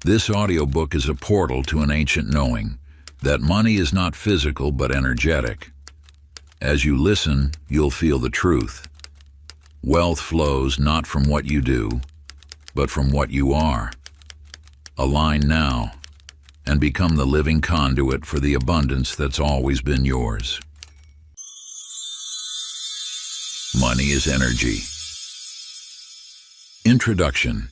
This audiobook is a portal to an ancient knowing that money is not physical but energetic. As you listen, you'll feel the truth. Wealth flows not from what you do, but from what you are. Align now and become the living conduit for the abundance that's always been yours. Money is energy. Introduction.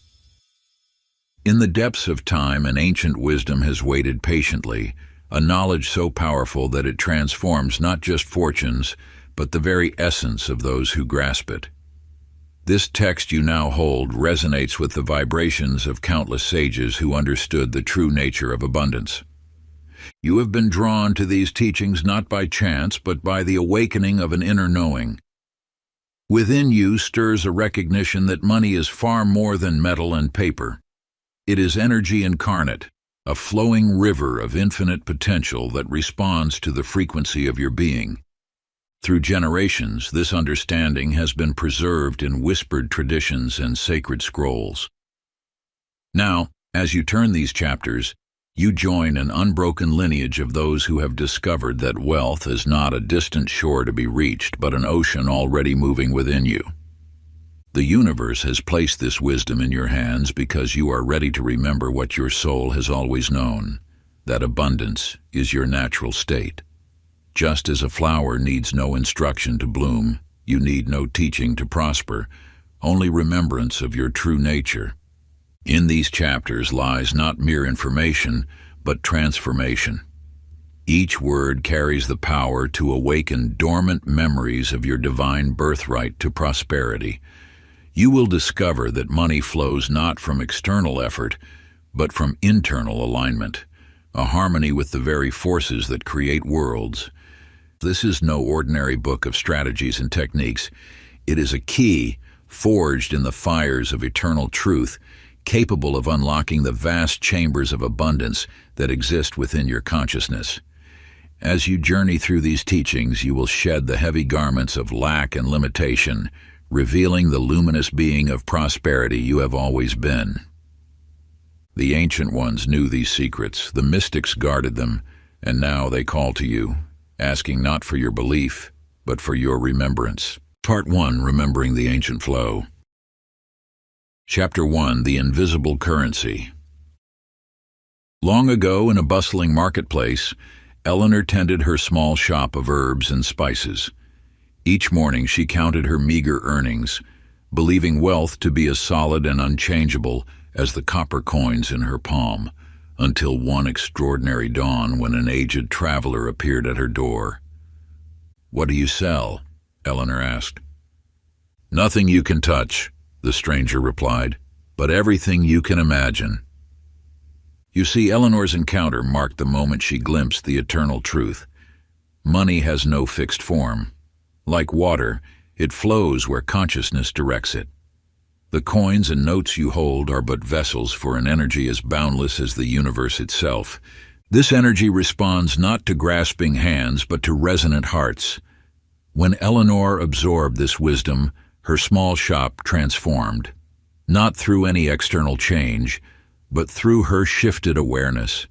In the depths of time, an ancient wisdom has waited patiently, a knowledge so powerful that it transforms not just fortunes, but the very essence of those who grasp it. This text you now hold resonates with the vibrations of countless sages who understood the true nature of abundance. You have been drawn to these teachings not by chance, but by the awakening of an inner knowing. Within you stirs a recognition that money is far more than metal and paper. It is energy incarnate, a flowing river of infinite potential that responds to the frequency of your being. Through generations, this understanding has been preserved in whispered traditions and sacred scrolls. Now, as you turn these chapters, you join an unbroken lineage of those who have discovered that wealth is not a distant shore to be reached, but an ocean already moving within you. The universe has placed this wisdom in your hands because you are ready to remember what your soul has always known, that abundance is your natural state. Just as a flower needs no instruction to bloom, you need no teaching to prosper, only remembrance of your true nature. In these chapters lies not mere information, but transformation. Each word carries the power to awaken dormant memories of your divine birthright to prosperity. You will discover that money flows not from external effort, but from internal alignment, a harmony with the very forces that create worlds. This is no ordinary book of strategies and techniques. It is a key forged in the fires of eternal truth, capable of unlocking the vast chambers of abundance that exist within your consciousness. As you journey through these teachings, you will shed the heavy garments of lack and limitation, revealing the luminous being of prosperity you have always been. The ancient ones knew these secrets, the mystics guarded them, and now they call to you, asking not for your belief, but for your remembrance. Part 1. Remembering the Ancient Flow. Chapter 1. The Invisible Currency. Long ago, in a bustling marketplace, Eleanor tended her small shop of herbs and spices. Each morning she counted her meager earnings, believing wealth to be as solid and unchangeable as the copper coins in her palm, until one extraordinary dawn when an aged traveler appeared at her door. "What do you sell?" Eleanor asked. "Nothing you can touch," the stranger replied, "but everything you can imagine." You see, Eleanor's encounter marked the moment she glimpsed the eternal truth. Money has no fixed form. Like water, it flows where consciousness directs it. The coins and notes you hold are but vessels for an energy as boundless as the universe itself. This energy responds not to grasping hands, but to resonant hearts. When Eleanor absorbed this wisdom, her small shop transformed, not through any external change, but through her shifted awareness.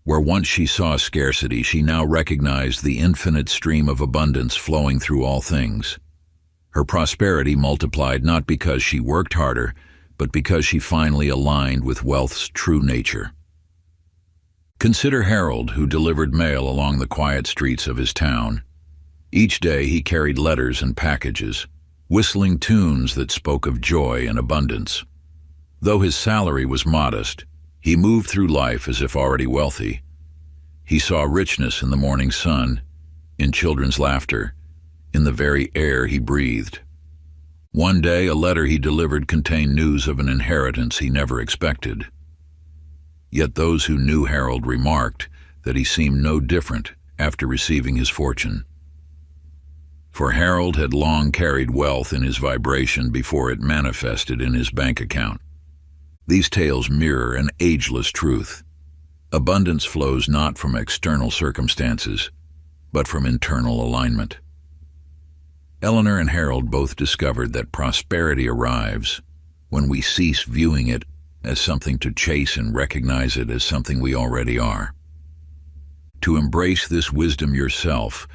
Where once she saw scarcity, she now recognized the infinite stream of abundance flowing through all things. Her prosperity multiplied not because she worked harder, but because she finally aligned with wealth's true nature. Consider Harold, who delivered mail along the quiet streets of his town. Each day he carried letters and packages, whistling tunes that spoke of joy and abundance. Though his salary was modest, he moved through life as if already wealthy. He saw richness in the morning sun, in children's laughter, in the very air he breathed. One day, a letter he delivered contained news of an inheritance he never expected. Yet those who knew Harold remarked that he seemed no different after receiving his fortune. For Harold had long carried wealth in his vibration before it manifested in his bank account. These tales mirror an ageless truth. Abundance flows not from external circumstances, but from internal alignment. Eleanor and Harold both discovered that prosperity arrives when we cease viewing it as something to chase and recognize it as something we already are. To embrace this wisdom yourself,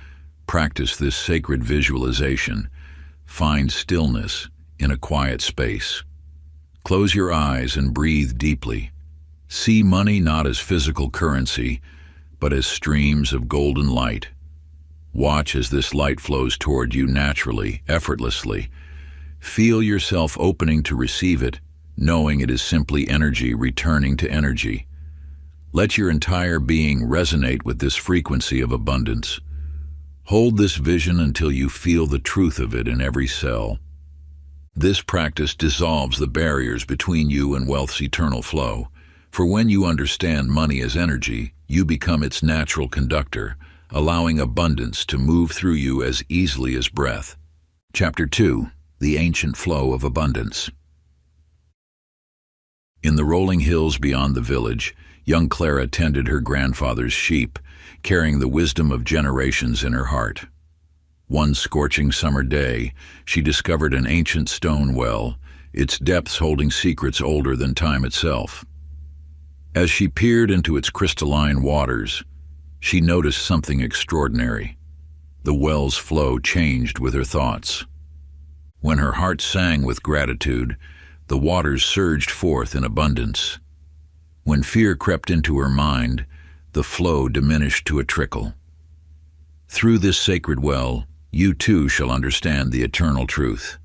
practice this sacred visualization. Find stillness in a quiet space. Close your eyes and breathe deeply. See money not as physical currency, but as streams of golden light. Watch as this light flows toward you naturally, effortlessly. Feel yourself opening to receive it, knowing it is simply energy returning to energy. Let your entire being resonate with this frequency of abundance. Hold this vision until you feel the truth of it in every cell. This practice dissolves the barriers between you and wealth's eternal flow. For when you understand money as energy, you become its natural conductor, allowing abundance to move through you as easily as breath. Chapter 2. The Ancient Flow of Abundance. In the rolling hills beyond the village, young Clara tended her grandfather's sheep, carrying the wisdom of generations in her heart. One scorching summer day, she discovered an ancient stone well, its depths holding secrets older than time itself. As she peered into its crystalline waters, she noticed something extraordinary. The well's flow changed with her thoughts. When her heart sang with gratitude, the waters surged forth in abundance. When fear crept into her mind, the flow diminished to a trickle. Through this sacred well, you too shall understand the eternal truth.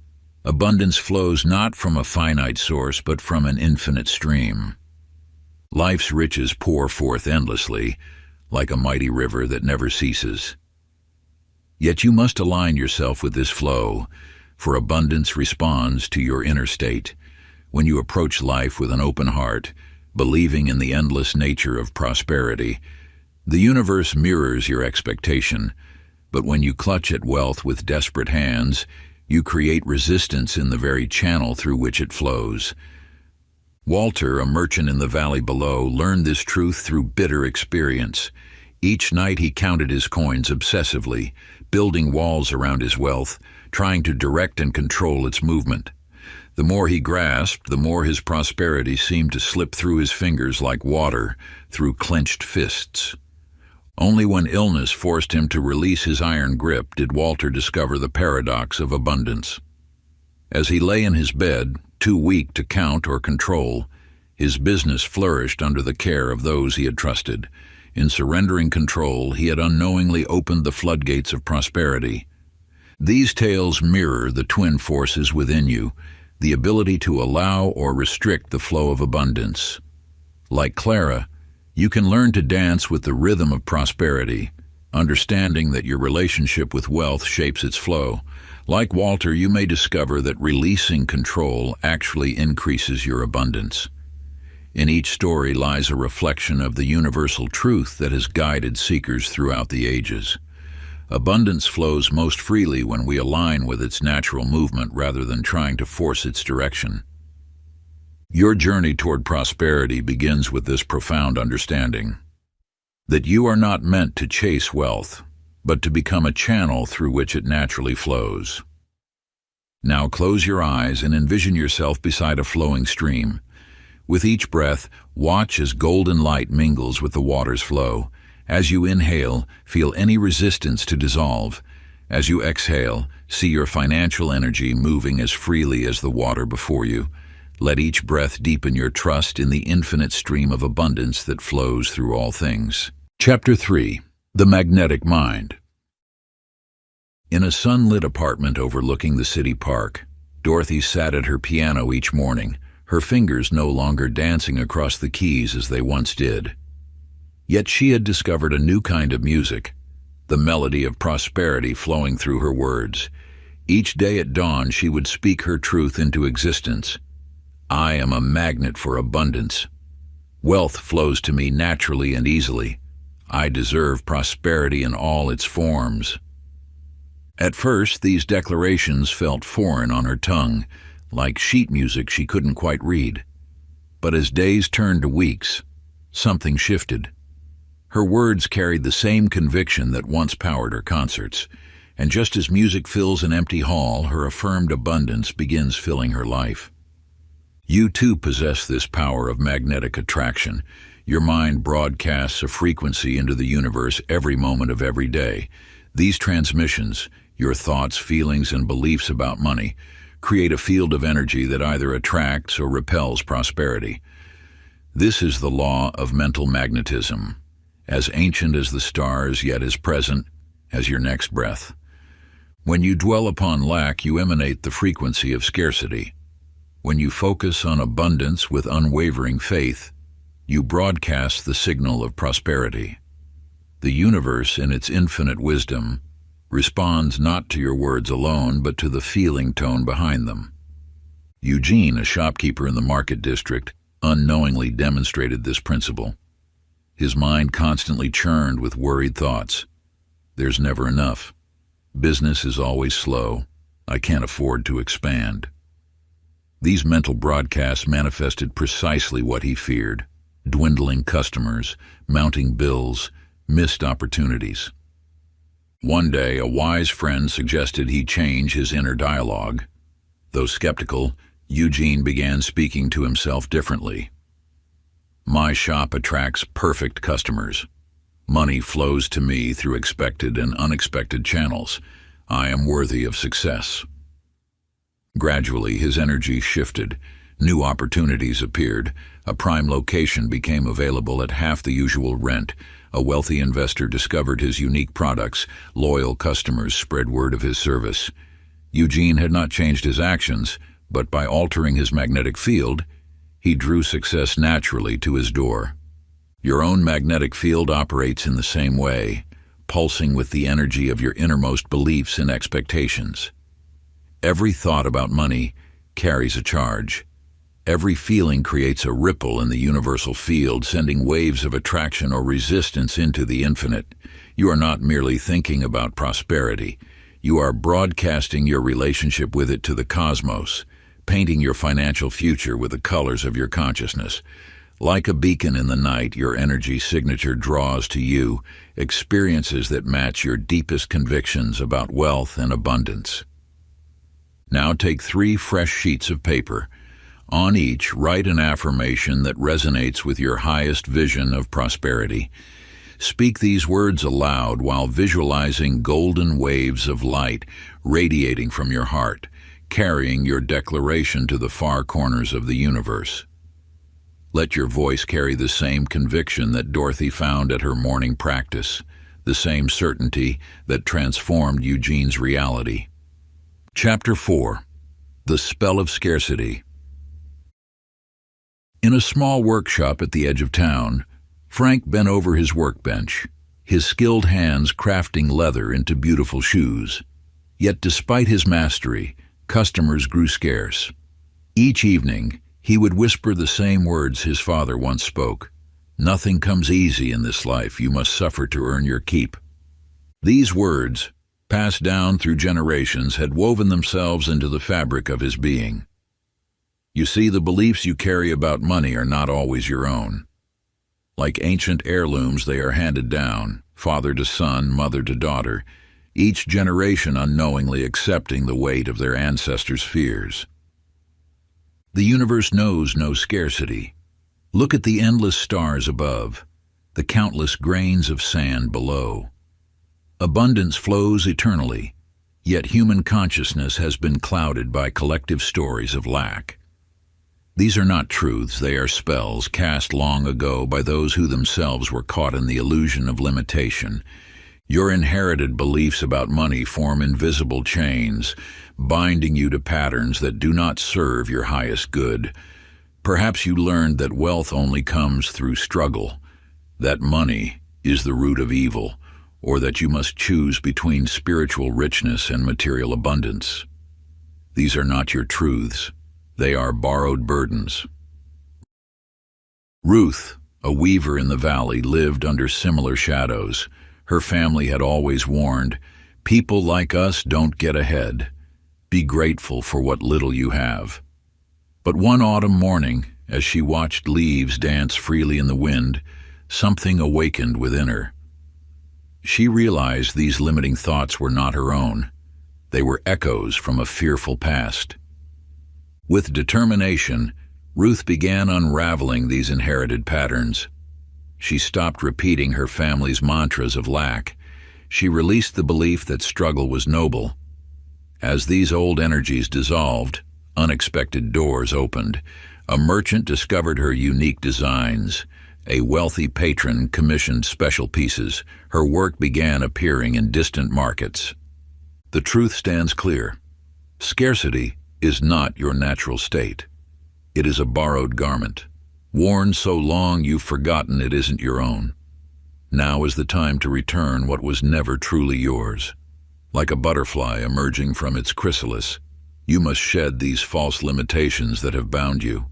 Abundance flows not from a finite source, but from an infinite stream. Life's riches pour forth endlessly, like a mighty river that never ceases. Yet you must align yourself with this flow, for abundance responds to your inner state. When you approach life with an open heart, believing in the endless nature of prosperity, the universe mirrors your expectation. But when you clutch at wealth with desperate hands, you create resistance in the very channel through which it flows. Walter, a merchant in the valley below, learned this truth through bitter experience. Each night he counted his coins obsessively, building walls around his wealth, trying to direct and control its movement. The more he grasped, the more his prosperity seemed to slip through his fingers like water through clenched fists. Only when illness forced him to release his iron grip did Walter discover the paradox of abundance. As he lay in his bed, too weak to count or control, his business flourished under the care of those he had trusted. In surrendering control, he had unknowingly opened the floodgates of prosperity. These tales mirror the twin forces within you, the ability to allow or restrict the flow of abundance. Like Clara, you can learn to dance with the rhythm of prosperity, understanding that your relationship with wealth shapes its flow. Like Walter, you may discover that releasing control actually increases your abundance. In each story lies a reflection of the universal truth that has guided seekers throughout the ages. Abundance flows most freely when we align with its natural movement rather than trying to force its direction. Your journey toward prosperity begins with this profound understanding that you are not meant to chase wealth, but to become a channel through which it naturally flows. Now close your eyes and envision yourself beside a flowing stream. With each breath, watch as golden light mingles with the water's flow. As you inhale, feel any resistance to dissolve. As you exhale, see your financial energy moving as freely as the water before you. Let each breath deepen your trust in the infinite stream of abundance that flows through all things. Chapter 3. The Magnetic Mind. In a sunlit apartment overlooking the city park, Dorothy sat at her piano each morning, her fingers no longer dancing across the keys as they once did. Yet she had discovered a new kind of music, the melody of prosperity flowing through her words. Each day at dawn she would speak her truth into existence. I am a magnet for abundance. Wealth flows to me naturally and easily. I deserve prosperity in all its forms. At first, these declarations felt foreign on her tongue, like sheet music she couldn't quite read. But as days turned to weeks, something shifted. Her words carried the same conviction that once powered her concerts, and just as music fills an empty hall, her affirmed abundance begins filling her life. You too possess this power of magnetic attraction. Your mind broadcasts a frequency into the universe every moment of every day. These transmissions, your thoughts, feelings, and beliefs about money, create a field of energy that either attracts or repels prosperity. This is the law of mental magnetism, as ancient as the stars, yet as present as your next breath. When you dwell upon lack, you emanate the frequency of scarcity. When you focus on abundance with unwavering faith, you broadcast the signal of prosperity. The universe, in its infinite wisdom, responds not to your words alone, but to the feeling tone behind them. Eugene, a shopkeeper in the market district, unknowingly demonstrated this principle. His mind constantly churned with worried thoughts. There's never enough. Business is always slow. I can't afford to expand. These mental broadcasts manifested precisely what he feared: dwindling customers, mounting bills, missed opportunities. One day, a wise friend suggested he change his inner dialogue. Though skeptical, Eugene began speaking to himself differently. My shop attracts perfect customers. Money flows to me through expected and unexpected channels. I am worthy of success. Gradually, his energy shifted. New opportunities appeared. A prime location became available at half the usual rent. A wealthy investor discovered his unique products. Loyal customers spread word of his service. Eugene had not changed his actions, but by altering his magnetic field, he drew success naturally to his door. Your own magnetic field operates in the same way, pulsing with the energy of your innermost beliefs and expectations. Every thought about money carries a charge. Every feeling creates a ripple in the universal field, sending waves of attraction or resistance into the infinite. You are not merely thinking about prosperity. You are broadcasting your relationship with it to the cosmos, painting your financial future with the colors of your consciousness. Like a beacon in the night, your energy signature draws to you experiences that match your deepest convictions about wealth and abundance. Now take 3 fresh sheets of paper. On each, write an affirmation that resonates with your highest vision of prosperity. Speak these words aloud while visualizing golden waves of light radiating from your heart, carrying your declaration to the far corners of the universe. Let your voice carry the same conviction that Dorothy found at her morning practice, the same certainty that transformed Eugene's reality. Chapter 4. The Spell of Scarcity. In a small workshop at the edge of town, Frank bent over his workbench, his skilled hands crafting leather into beautiful shoes. Yet despite his mastery, customers grew scarce. Each evening, he would whisper the same words his father once spoke. Nothing comes easy in this life. You must suffer to earn your keep. These words, passed down through generations, had woven themselves into the fabric of his being. You see, the beliefs you carry about money are not always your own. Like ancient heirlooms, they are handed down, father to son, mother to daughter, each generation unknowingly accepting the weight of their ancestors' fears. The universe knows no scarcity. Look at the endless stars above, the countless grains of sand below. Abundance flows eternally, yet human consciousness has been clouded by collective stories of lack. These are not truths, they are spells cast long ago by those who themselves were caught in the illusion of limitation. Your inherited beliefs about money form invisible chains, binding you to patterns that do not serve your highest good. Perhaps you learned that wealth only comes through struggle, that money is the root of evil, or that you must choose between spiritual richness and material abundance. These are not your truths. They are borrowed burdens. Ruth, a weaver in the valley, lived under similar shadows. Her family had always warned, "People like us don't get ahead. Be grateful for what little you have." But one autumn morning, as she watched leaves dance freely in the wind, something awakened within her. She realized these limiting thoughts were not her own. They were echoes from a fearful past. With determination, Ruth began unraveling these inherited patterns. She stopped repeating her family's mantras of lack. She released the belief that struggle was noble. As these old energies dissolved, unexpected doors opened. A merchant discovered her unique designs. A wealthy patron commissioned special pieces. Her work began appearing in distant markets. The truth stands clear. Scarcity is not your natural state. It is a borrowed garment, worn so long you've forgotten it isn't your own. Now is the time to return what was never truly yours. Like a butterfly emerging from its chrysalis, you must shed these false limitations that have bound you.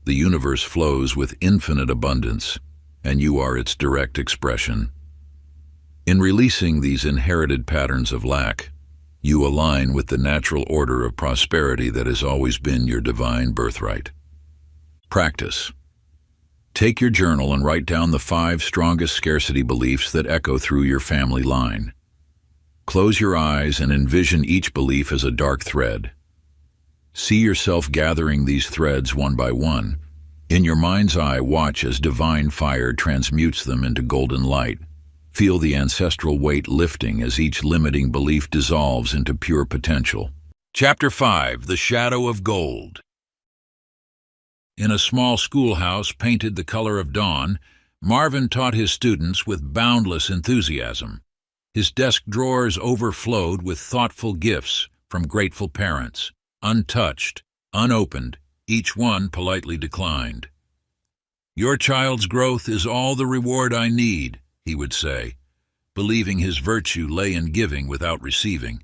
The universe flows with infinite abundance, and you are its direct expression. In releasing these inherited patterns of lack, you align with the natural order of prosperity that has always been your divine birthright. Practice. Take your journal and write down the 5 strongest scarcity beliefs that echo through your family line. Close your eyes and envision each belief as a dark thread. See yourself gathering these threads one by one. In your mind's eye, watch as divine fire transmutes them into golden light. Feel the ancestral weight lifting as each limiting belief dissolves into pure potential. Chapter 5: The Shadow of Gold. In a small schoolhouse painted the color of dawn, Marvin taught his students with boundless enthusiasm. His desk drawers overflowed with thoughtful gifts from grateful parents, untouched, unopened, each one politely declined. "Your child's growth is all the reward I need," he would say, believing his virtue lay in giving without receiving.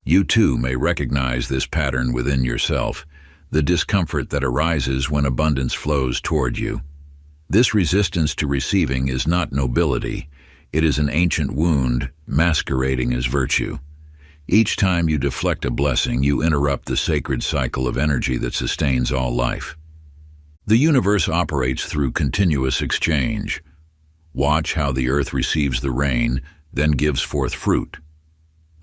You too may recognize this pattern within yourself, the discomfort that arises when abundance flows toward you. This resistance to receiving is not nobility, it is an ancient wound masquerading as virtue. Each time you deflect a blessing, you interrupt the sacred cycle of energy that sustains all life. The universe operates through continuous exchange. Watch how the earth receives the rain, then gives forth fruit.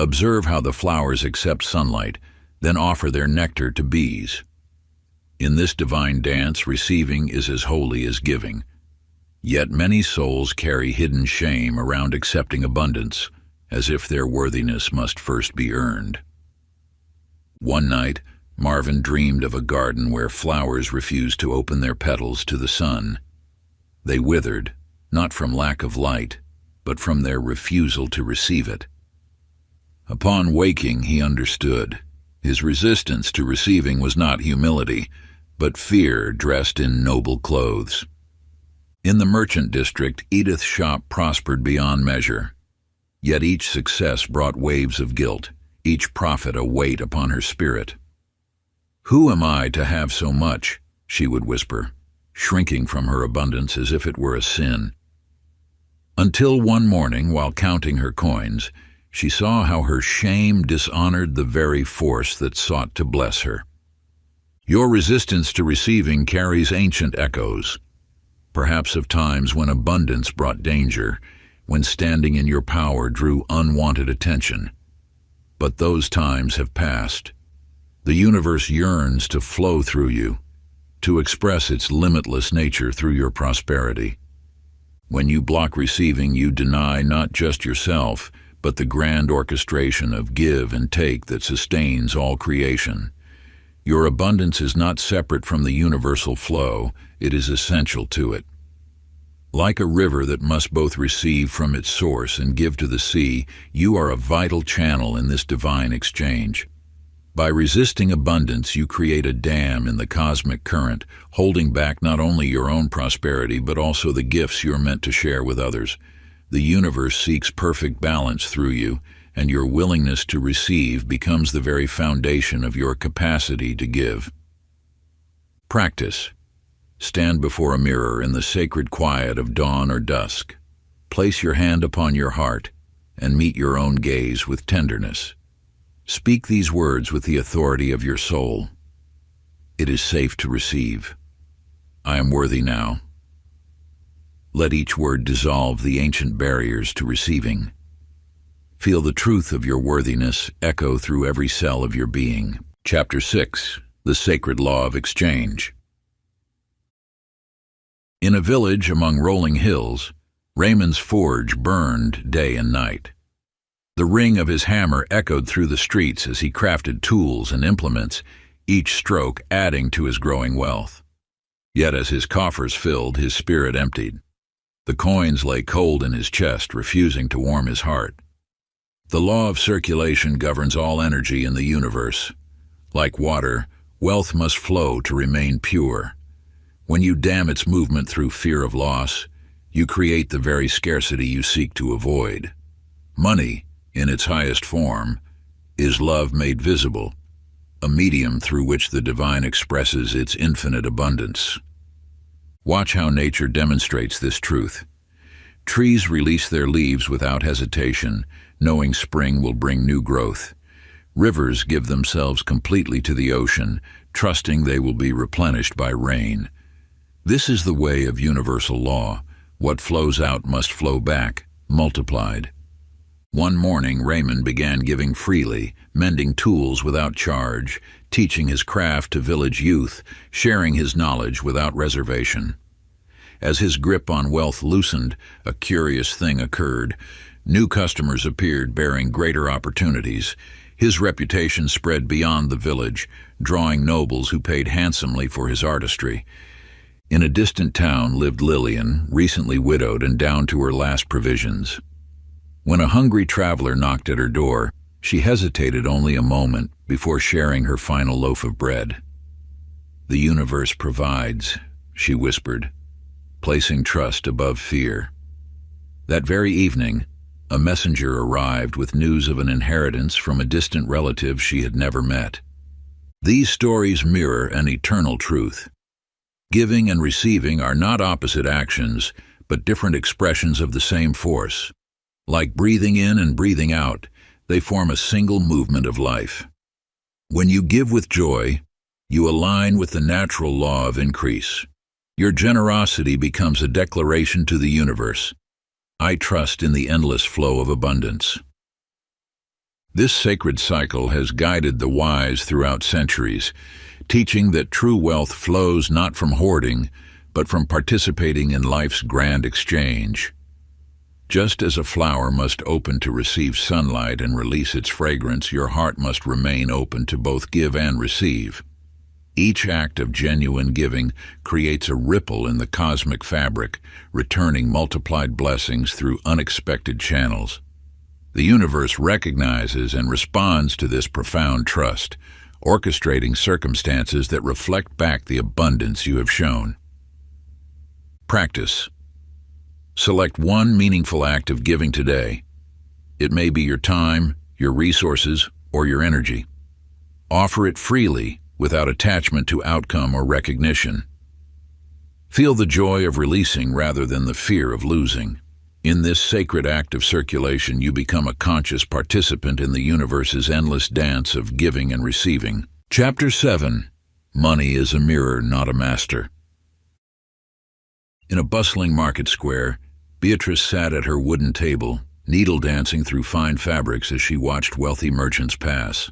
Observe how the flowers accept sunlight, then offer their nectar to bees. In this divine dance, receiving is as holy as giving. Yet many souls carry hidden shame around accepting abundance, as if their worthiness must first be earned. One night, Marvin dreamed of a garden where flowers refused to open their petals to the sun. They withered, not from lack of light, but from their refusal to receive it. Upon waking, he understood. His resistance to receiving was not humility, but fear dressed in noble clothes. In the merchant district, Edith's shop prospered beyond measure. Yet each success brought waves of guilt, each profit a weight upon her spirit. "Who am I to have so much?" she would whisper, shrinking from her abundance as if it were a sin. Until one morning, while counting her coins, she saw how her shame dishonored the very force that sought to bless her. Your resistance to receiving carries ancient echoes, perhaps of times when abundance brought danger, when standing in your power drew unwanted attention. But those times have passed. The universe yearns to flow through you, to express its limitless nature through your prosperity. When you block receiving, you deny not just yourself, but the grand orchestration of give and take that sustains all creation. Your abundance is not separate from the universal flow, it is essential to it. Like a river that must both receive from its source and give to the sea, you are a vital channel in this divine exchange. By resisting abundance, you create a dam in the cosmic current, holding back not only your own prosperity but also the gifts you're meant to share with others. The universe seeks perfect balance through you, and your willingness to receive becomes the very foundation of your capacity to give. Practice. Stand before a mirror in the sacred quiet of dawn or dusk. Place your hand upon your heart and meet your own gaze with tenderness. Speak these words with the authority of your soul. It is safe to receive. I am worthy now. Let each word dissolve the ancient barriers to receiving. Feel the truth of your worthiness echo through every cell of your being. Chapter 6: the sacred law of exchange. In a village among rolling hills, Raymond's forge burned day and night. The ring of his hammer echoed through the streets as he crafted tools and implements, each stroke adding to his growing wealth. Yet as his coffers filled, his spirit emptied. The coins lay cold in his chest, refusing to warm his heart. The law of circulation governs all energy in the universe. Like water, wealth must flow to remain pure. When you dam its movement through fear of loss, you create the very scarcity you seek to avoid. Money, in its highest form, is love made visible, a medium through which the divine expresses its infinite abundance. Watch how nature demonstrates this truth. Trees release their leaves without hesitation, knowing spring will bring new growth. Rivers give themselves completely to the ocean, trusting they will be replenished by rain. This is the way of universal law. What flows out must flow back, multiplied. One morning, Raymond began giving freely, mending tools without charge, teaching his craft to village youth, sharing his knowledge without reservation. As his grip on wealth loosened, a curious thing occurred. New customers appeared bearing greater opportunities. His reputation spread beyond the village, drawing nobles who paid handsomely for his artistry. In a distant town lived Lillian, recently widowed and down to her last provisions. When a hungry traveler knocked at her door, she hesitated only a moment before sharing her final loaf of bread. "The universe provides," she whispered, placing trust above fear. That very evening, a messenger arrived with news of an inheritance from a distant relative she had never met. These stories mirror an eternal truth. Giving and receiving are not opposite actions, but different expressions of the same force. Like breathing in and breathing out, they form a single movement of life. When you give with joy, you align with the natural law of increase. Your generosity becomes a declaration to the universe. I trust in the endless flow of abundance. This sacred cycle has guided the wise throughout centuries, teaching that true wealth flows not from hoarding, but from participating in life's grand exchange. Just as a flower must open to receive sunlight and release its fragrance, your heart must remain open to both give and receive. Each act of genuine giving creates a ripple in the cosmic fabric, returning multiplied blessings through unexpected channels. The universe recognizes and responds to this profound trust, orchestrating circumstances that reflect back the abundance you have shown. Practice. Select one meaningful act of giving today. It may be your time, your resources, or your energy. Offer it freely, without attachment to outcome or recognition. Feel the joy of releasing rather than the fear of losing. In this sacred act of circulation, you become a conscious participant in the universe's endless dance of giving and receiving. Chapter 7. Money is a mirror, not a master. In a bustling market square, Beatrice sat at her wooden table, needle dancing through fine fabrics as she watched wealthy merchants pass.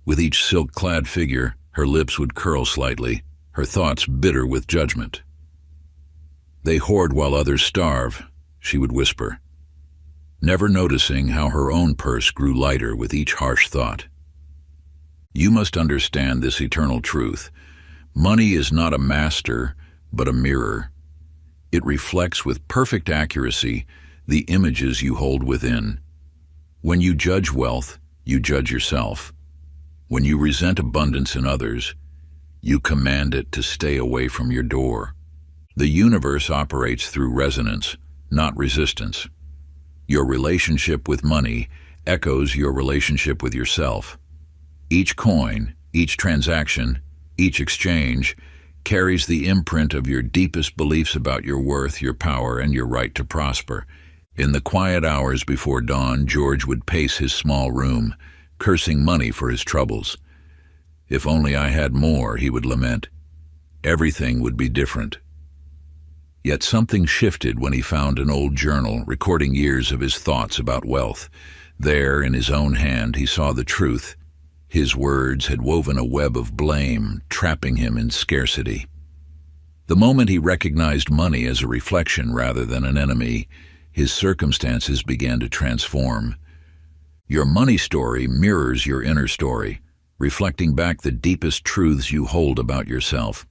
With each silk-clad figure, her lips would curl slightly, her thoughts bitter with judgment. "They hoard while others starve," she would whisper, never noticing how her own purse grew lighter with each harsh thought. You must understand this eternal truth. Money is not a master, but a mirror. It reflects with perfect accuracy the images you hold within. When you judge wealth, you judge yourself. When you resent abundance in others, you command it to stay away from your door. The universe operates through resonance, not resistance. Your relationship with money echoes your relationship with yourself. Each coin, each transaction, each exchange carries the imprint of your deepest beliefs about your worth, your power, and your right to prosper. In the quiet hours before dawn, George would pace his small room, cursing money for his troubles. "If only I had more," he would lament. "Everything would be different." Yet something shifted when he found an old journal recording years of his thoughts about wealth. There, in his own hand, he saw the truth. His words had woven a web of blame, trapping him in scarcity. The moment he recognized money as a reflection rather than an enemy, his circumstances began to transform. Your money story mirrors your inner story, reflecting back the deepest truths you hold about yourself.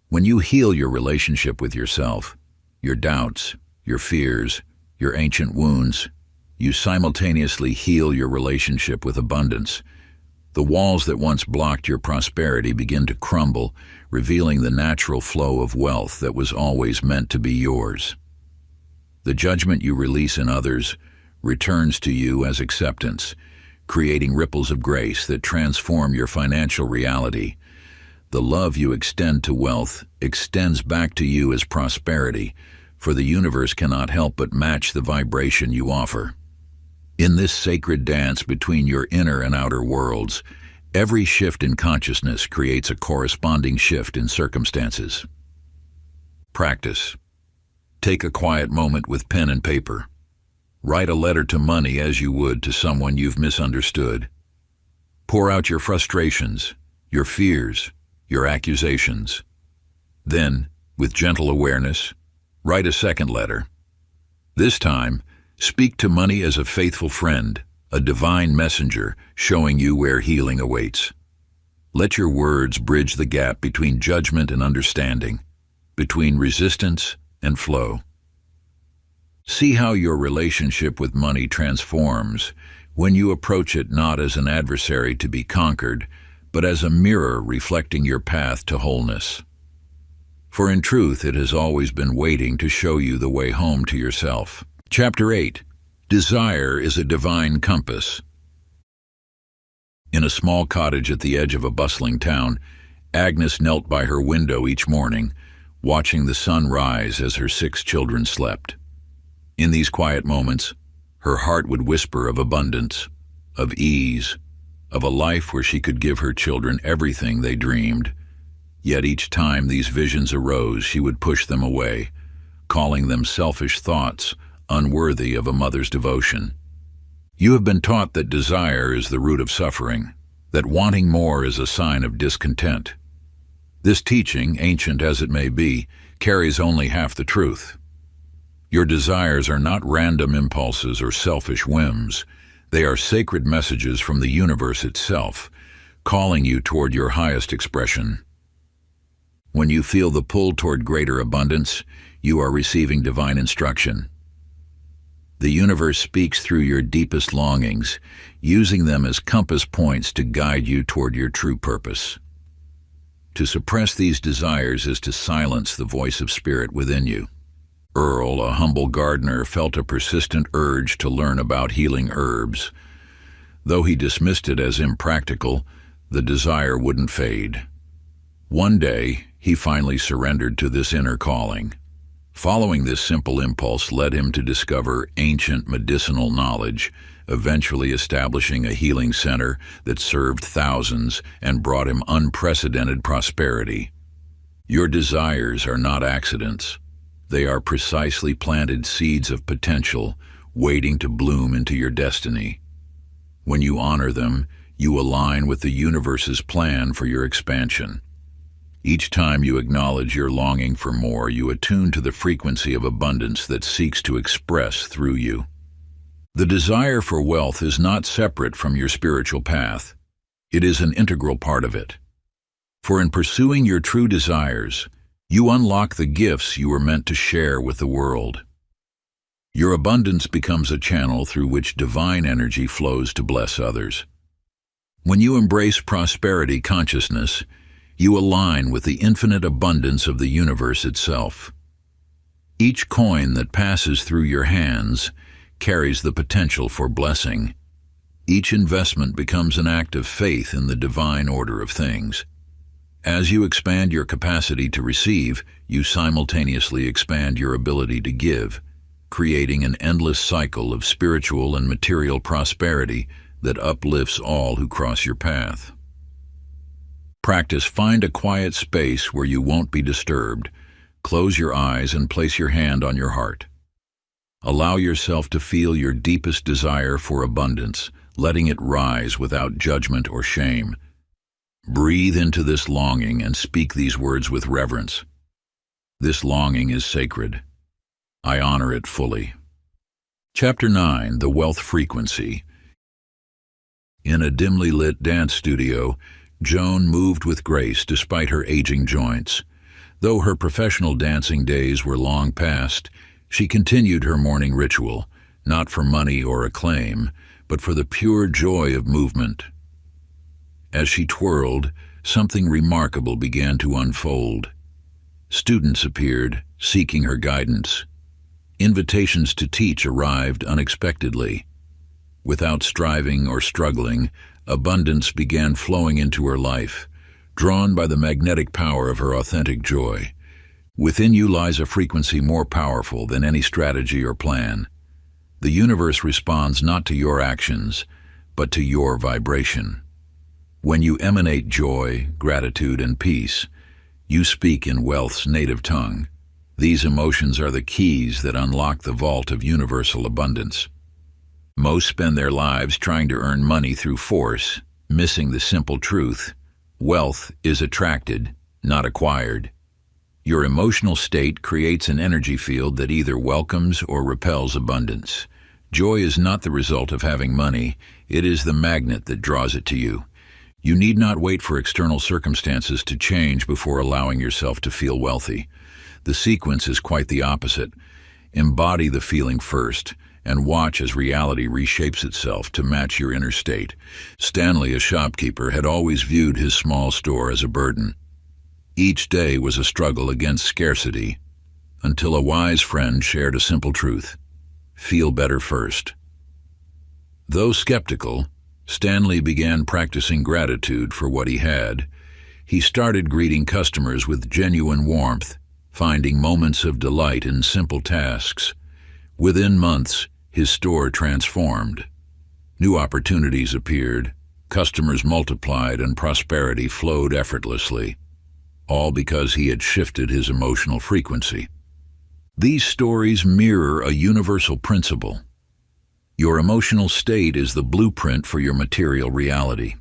When you heal your relationship with yourself, your doubts, your fears, your ancient wounds, you simultaneously heal your relationship with abundance. The walls that once blocked your prosperity begin to crumble, revealing the natural flow of wealth that was always meant to be yours. The judgment you release in others returns to you as acceptance, creating ripples of grace that transform your financial reality. The love you extend to wealth extends back to you as prosperity, for the universe cannot help but match the vibration you offer. In this sacred dance between your inner and outer worlds, every shift in consciousness creates a corresponding shift in circumstances. Practice. Take a quiet moment with pen and paper. Write a letter to money as you would to someone you've misunderstood. Pour out your frustrations, your fears, your accusations. Then, with gentle awareness, write a second letter. This time, speak to money as a faithful friend, a divine messenger showing you where healing awaits. Let your words bridge the gap between judgment and understanding, between resistance and flow. See how your relationship with money transforms when you approach it not as an adversary to be conquered, but as a mirror reflecting your path to wholeness. For in truth, it has always been waiting to show you the way home to yourself. Chapter 8. Desire is a divine compass. In a small cottage at the edge of a bustling town, Agnes knelt by her window each morning, watching the sun rise as her 6 children slept. In these quiet moments, her heart would whisper of abundance, of ease, of a life where she could give her children everything they dreamed. Yet each time these visions arose, she would push them away, calling them selfish thoughts, unworthy of a mother's devotion. You have been taught that desire is the root of suffering, that wanting more is a sign of discontent. This teaching, ancient as it may be, carries only half the truth. Your desires are not random impulses or selfish whims. They are sacred messages from the universe itself, calling you toward your highest expression. When you feel the pull toward greater abundance, you are receiving divine instruction. The universe speaks through your deepest longings, using them as compass points to guide you toward your true purpose. To suppress these desires is to silence the voice of spirit within you. Earl, a humble gardener, felt a persistent urge to learn about healing herbs. Though he dismissed it as impractical, the desire wouldn't fade. One day, he finally surrendered to this inner calling. Following this simple impulse led him to discover ancient medicinal knowledge, eventually establishing a healing center that served thousands and brought him unprecedented prosperity. Your desires are not accidents. They are precisely planted seeds of potential, waiting to bloom into your destiny. When you honor them, you align with the universe's plan for your expansion. Each time you acknowledge your longing for more, you attune to the frequency of abundance that seeks to express through you. The desire for wealth is not separate from your spiritual path. It is an integral part of it. For in pursuing your true desires, you unlock the gifts you were meant to share with the world. Your abundance becomes a channel through which divine energy flows to bless others. When you embrace prosperity consciousness, you align with the infinite abundance of the universe itself. Each coin that passes through your hands carries the potential for blessing. Each investment becomes an act of faith in the divine order of things. As you expand your capacity to receive, you simultaneously expand your ability to give, creating an endless cycle of spiritual and material prosperity that uplifts all who cross your path. Practice. Find a quiet space where you won't be disturbed. Close your eyes and place your hand on your heart. Allow yourself to feel your deepest desire for abundance, letting it rise without judgment or shame. Breathe into this longing and speak these words with reverence. This longing is sacred. I honor it fully. Chapter 9. The Wealth Frequency. In a dimly lit dance studio, Joan moved with grace despite her aging joints. Though her professional dancing days were long past, she continued her morning ritual, not for money or acclaim, but for the pure joy of movement. As she twirled, something remarkable began to unfold. Students appeared, seeking her guidance. Invitations to teach arrived unexpectedly. Without striving or struggling, abundance began flowing into her life, drawn by the magnetic power of her authentic joy. Within you lies a frequency more powerful than any strategy or plan. The universe responds not to your actions, but to your vibration. When you emanate joy, gratitude, and peace, you speak in wealth's native tongue. These emotions are the keys that unlock the vault of universal abundance. Most spend their lives trying to earn money through force, missing the simple truth: wealth is attracted, not acquired. Your emotional state creates an energy field that either welcomes or repels abundance. Joy is not the result of having money, it is the magnet that draws it to you. You need not wait for external circumstances to change before allowing yourself to feel wealthy. The sequence is quite the opposite. Embody the feeling first, and watch as reality reshapes itself to match your inner state. Stanley, a shopkeeper, had always viewed his small store as a burden. Each day was a struggle against scarcity, until a wise friend shared a simple truth: feel better first. Though skeptical, Stanley began practicing gratitude for what he had. He started greeting customers with genuine warmth, finding moments of delight in simple tasks. Within months, his store transformed. New opportunities appeared, customers multiplied, and prosperity flowed effortlessly, all because he had shifted his emotional frequency. These stories mirror a universal principle. Your emotional state is the blueprint for your material reality.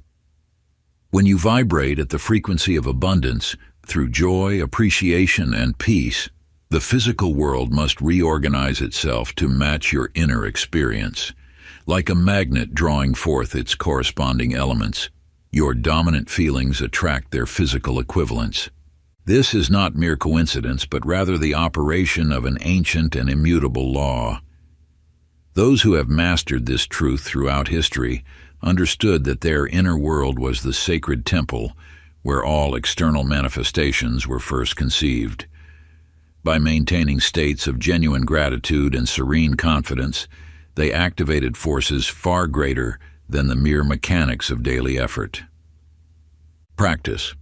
When you vibrate at the frequency of abundance, through joy, appreciation, and peace, the physical world must reorganize itself to match your inner experience. Like a magnet drawing forth its corresponding elements, your dominant feelings attract their physical equivalents. This is not mere coincidence, but rather the operation of an ancient and immutable law. Those who have mastered this truth throughout history understood that their inner world was the sacred temple where all external manifestations were first conceived. By maintaining states of genuine gratitude and serene confidence, they activated forces far greater than the mere mechanics of daily effort. Practice.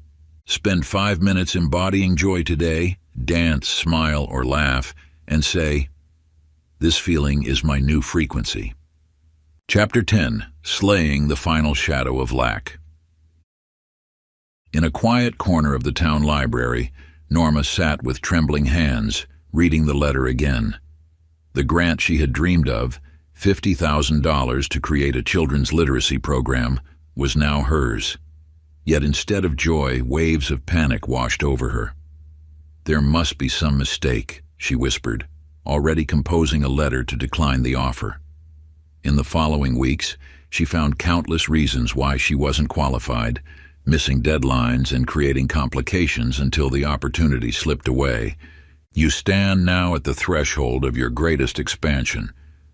Spend 5 minutes embodying joy today, dance, smile, or laugh, and say, "This feeling is my new frequency." Chapter 10. Slaying the Final Shadow of Lack. In a quiet corner of the town library, Norma sat with trembling hands, reading the letter again. The grant she had dreamed of, $50,000 to create a children's literacy program, was now hers. Yet instead of joy, waves of panic washed over her. "There must be some mistake," she whispered, already composing a letter to decline the offer. In the following weeks, she found countless reasons why she wasn't qualified, missing deadlines and creating complications until the opportunity slipped away. You stand now at the threshold of your greatest expansion.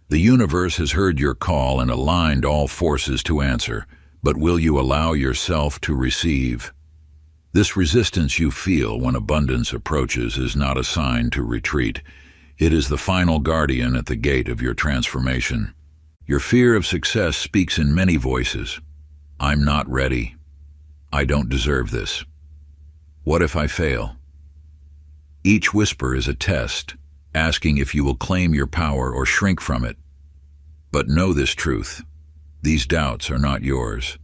The universe has heard your call and aligned all forces to answer, but will you allow yourself to receive? This resistance you feel when abundance approaches is not a sign to retreat. It is the final guardian at the gate of your transformation. Your fear of success speaks in many voices. "I'm not ready. I don't deserve this. What if I fail?" Each whisper is a test, asking if you will claim your power or shrink from it. But know this truth: these doubts are not yours.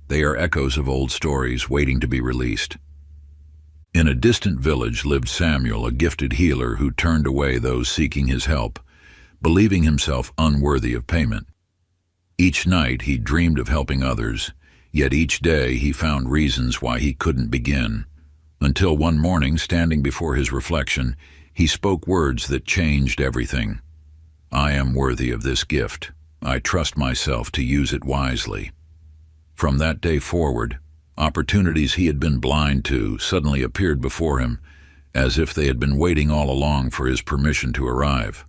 They are echoes of old stories waiting to be released. In a distant village lived Samuel, a gifted healer who turned away those seeking his help, believing himself unworthy of payment. Each night he dreamed of helping others, yet each day he found reasons why he couldn't begin. Until one morning, standing before his reflection, he spoke words that changed everything. "I am worthy of this gift. I trust myself to use it wisely." From that day forward, opportunities he had been blind to suddenly appeared before him, as if they had been waiting all along for his permission to arrive.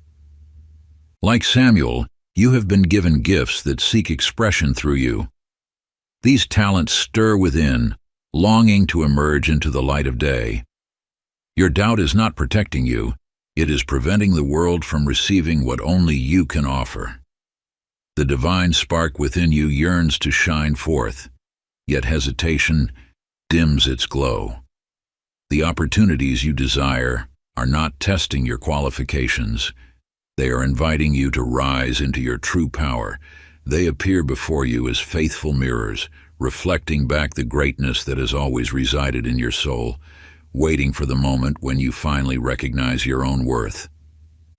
Like Samuel, you have been given gifts that seek expression through you. These talents stir within, longing to emerge into the light of day. Your doubt is not protecting you, it is preventing the world from receiving what only you can offer. The divine spark within you yearns to shine forth, yet hesitation dims its glow. The opportunities you desire are not testing your qualifications. They are inviting you to rise into your true power. They appear before you as faithful mirrors, reflecting back the greatness that has always resided in your soul, waiting for the moment when you finally recognize your own worth.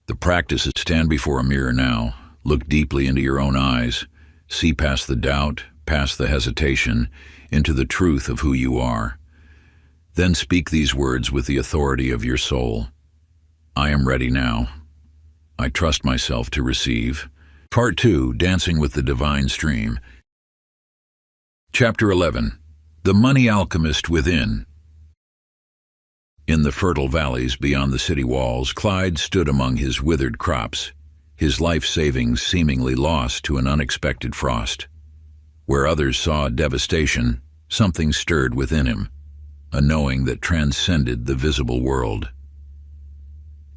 The practice is to stand before a mirror now, look deeply into your own eyes, see past the doubt, past the hesitation, into the truth of who you are. Then speak these words with the authority of your soul. I am ready now. I trust myself to receive. Part 2, Dancing with the Divine Stream. Chapter 11. The Money Alchemist Within. In the fertile valleys beyond the city walls, Clyde stood among his withered crops, his life savings seemingly lost to an unexpected frost. Where others saw devastation, something stirred within him, a knowing that transcended the visible world.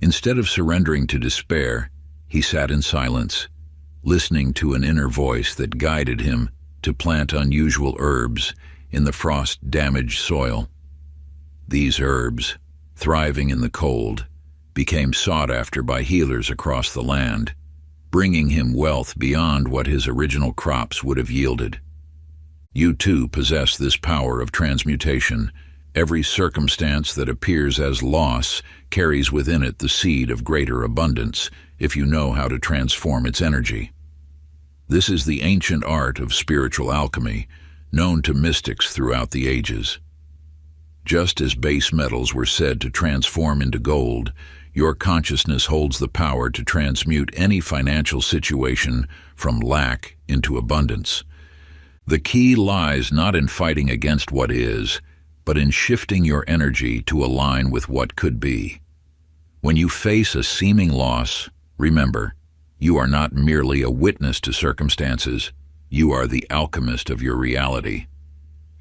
Instead of surrendering to despair, he sat in silence, listening to an inner voice that guided him to plant unusual herbs in the frost-damaged soil. These herbs, thriving in the cold, became sought after by healers across the land, bringing him wealth beyond what his original crops would have yielded. You too possess this power of transmutation. Every circumstance that appears as loss carries within it the seed of greater abundance if you know how to transform its energy. This is the ancient art of spiritual alchemy, known to mystics throughout the ages. Just as base metals were said to transform into gold, your consciousness holds the power to transmute any financial situation from lack into abundance. The key lies not in fighting against what is, but in shifting your energy to align with what could be. When you face a seeming loss, remember, you are not merely a witness to circumstances, you are the alchemist of your reality.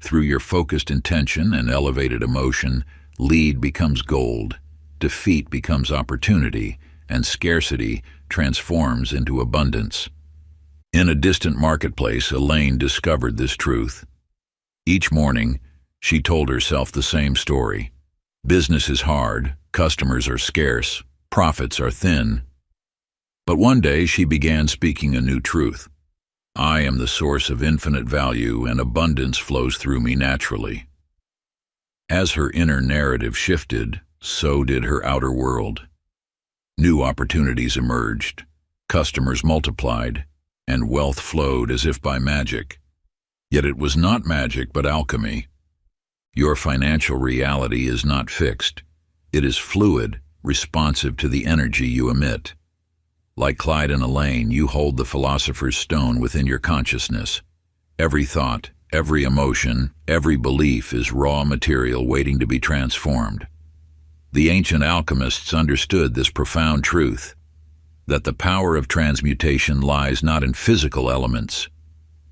Through your focused intention and elevated emotion, lead becomes gold, defeat becomes opportunity, and scarcity transforms into abundance. In a distant marketplace, Elaine discovered this truth. Each morning, she told herself the same story. Business is hard, customers are scarce, profits are thin. But one day she began speaking a new truth. I am the source of infinite value and abundance flows through me naturally. As her inner narrative shifted, so did her outer world. New opportunities emerged, customers multiplied, and wealth flowed as if by magic. Yet it was not magic but alchemy. Your financial reality is not fixed. It is fluid, responsive to the energy you emit. Like Clyde and Elaine, you hold the philosopher's stone within your consciousness. Every thought, every emotion, every belief is raw material waiting to be transformed. The ancient alchemists understood this profound truth, that the power of transmutation lies not in physical elements,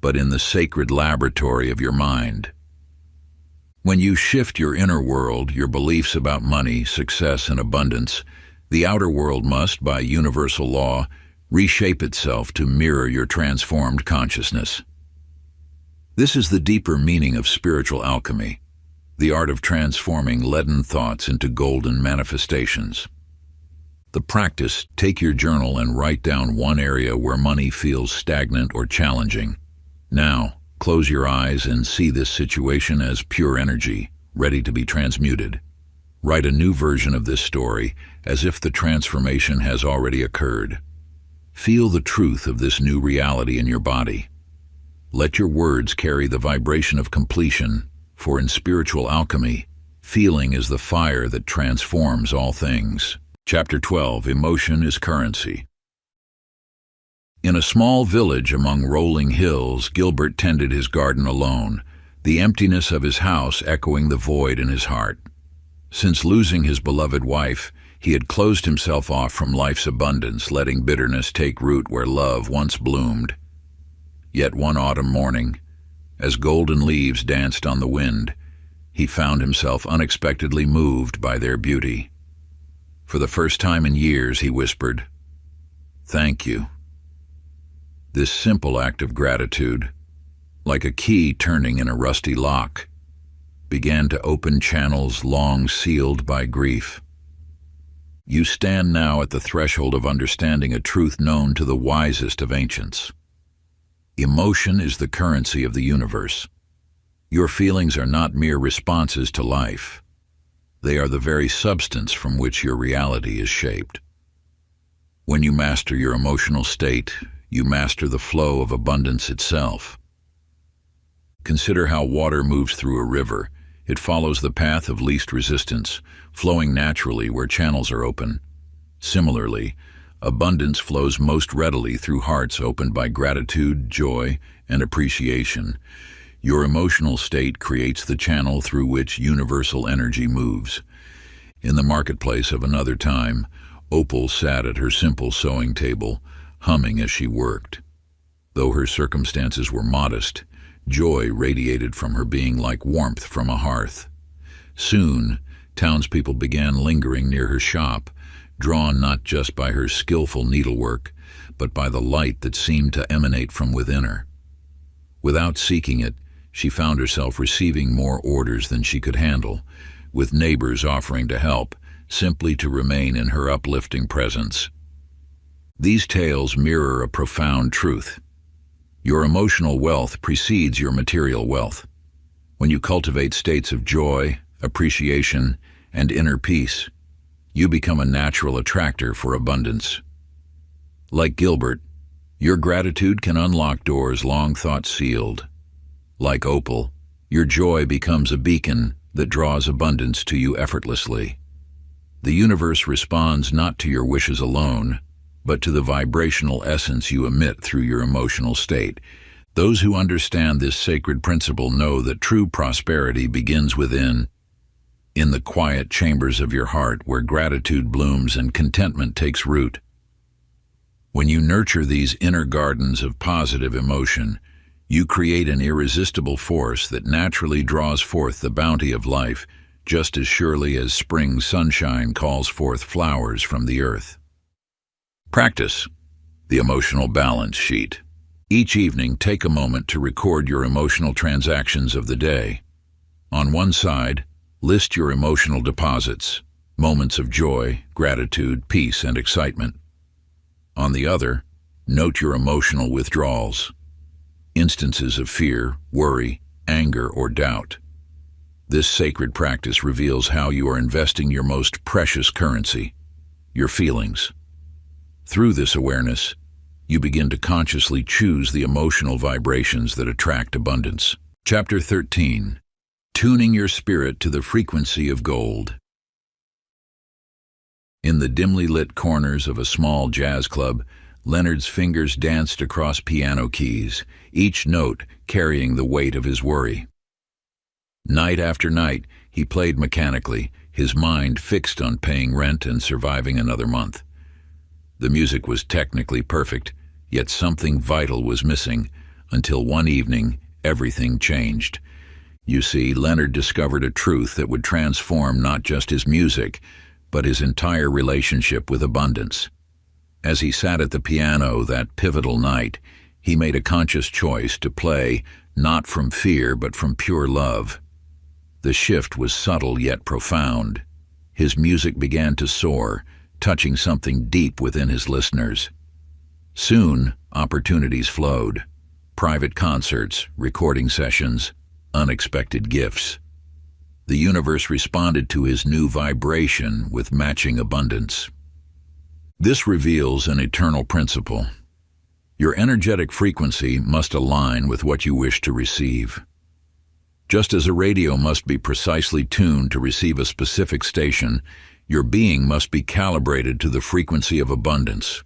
but in the sacred laboratory of your mind. When you shift your inner world, your beliefs about money, success, and abundance, the outer world must, by universal law, reshape itself to mirror your transformed consciousness. This is the deeper meaning of spiritual alchemy, the art of transforming leaden thoughts into golden manifestations. The practice: take your journal and write down one area where money feels stagnant or challenging. Now, close your eyes and see this situation as pure energy, ready to be transmuted. Write a new version of this story as if the transformation has already occurred. Feel the truth of this new reality in your body. Let your words carry the vibration of completion, for in spiritual alchemy, feeling is the fire that transforms all things. Chapter 12. Emotion is Currency. In a small village among rolling hills, Gilbert tended his garden alone, the emptiness of his house echoing the void in his heart. Since losing his beloved wife, he had closed himself off from life's abundance, letting bitterness take root where love once bloomed. Yet one autumn morning, as golden leaves danced on the wind, he found himself unexpectedly moved by their beauty. For the first time in years, he whispered, "Thank you." This simple act of gratitude, like a key turning in a rusty lock, began to open channels long sealed by grief. You stand now at the threshold of understanding a truth known to the wisest of ancients. Emotion is the currency of the universe. Your feelings are not mere responses to life. They are the very substance from which your reality is shaped. When you master your emotional state, you master the flow of abundance itself. Consider how water moves through a river. It follows the path of least resistance, flowing naturally where channels are open. Similarly, abundance flows most readily through hearts opened by gratitude, joy, and appreciation. Your emotional state creates the channel through which universal energy moves. In the marketplace of another time, Opal sat at her simple sewing table, humming as she worked. Though her circumstances were modest, joy radiated from her being like warmth from a hearth. Soon, townspeople began lingering near her shop, drawn not just by her skillful needlework, but by the light that seemed to emanate from within her. Without seeking it, she found herself receiving more orders than she could handle, with neighbors offering to help, simply to remain in her uplifting presence. These tales mirror a profound truth. Your emotional wealth precedes your material wealth. When you cultivate states of joy, appreciation, and inner peace, you become a natural attractor for abundance. Like Gilbert, your gratitude can unlock doors long thought sealed. Like Opal, your joy becomes a beacon that draws abundance to you effortlessly. The universe responds not to your wishes alone, but to the vibrational essence you emit through your emotional state. Those who understand this sacred principle know that true prosperity begins within, in the quiet chambers of your heart where gratitude blooms and contentment takes root. When you nurture these inner gardens of positive emotion, you create an irresistible force that naturally draws forth the bounty of life, just as surely as spring sunshine calls forth flowers from the earth. Practice the emotional balance sheet. Each evening, take a moment to record your emotional transactions of the day. On one side, list your emotional deposits, moments of joy, gratitude, peace, and excitement. On the other, note your emotional withdrawals, instances of fear, worry, anger, or doubt. This sacred practice reveals how you are investing your most precious currency, your feelings. Through this awareness, you begin to consciously choose the emotional vibrations that attract abundance. Chapter 13. Tuning your spirit to the frequency of gold. In the dimly lit corners of a small jazz club, Leonard's fingers danced across piano keys, each note carrying the weight of his worry. Night after night, he played mechanically, his mind fixed on paying rent and surviving another month. The music was technically perfect, yet something vital was missing, until one evening, everything changed. You see, Leonard discovered a truth that would transform not just his music, but his entire relationship with abundance. As he sat at the piano that pivotal night, he made a conscious choice to play not from fear but from pure love. The shift was subtle yet profound. His music began to soar, touching something deep within his listeners. Soon, opportunities flowed. Private concerts, recording sessions, unexpected gifts. The universe responded to his new vibration with matching abundance. This reveals an eternal principle. Your energetic frequency must align with what you wish to receive. Just as a radio must be precisely tuned to receive a specific station, your being must be calibrated to the frequency of abundance.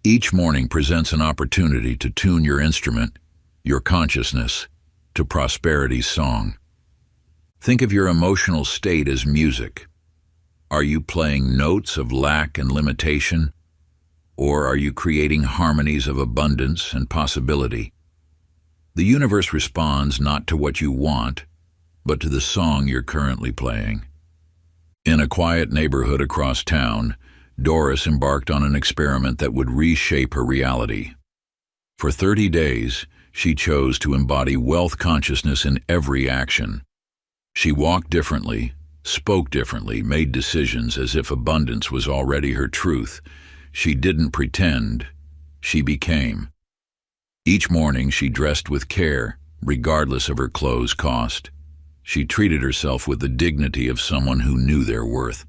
Each morning presents an opportunity to tune your instrument, your consciousness, to prosperity's song. Think of your emotional state as music. Are you playing notes of lack and limitation, or are you creating harmonies of abundance and possibility? The universe responds not to what you want, but to the song you're currently playing. In a quiet neighborhood across town, Doris embarked on an experiment that would reshape her reality. For 30 days, she chose to embody wealth consciousness in every action. She walked differently, spoke differently, made decisions as if abundance was already her truth. She didn't pretend, she became. Each morning she dressed with care, regardless of her clothes' cost. She treated herself with the dignity of someone who knew their worth.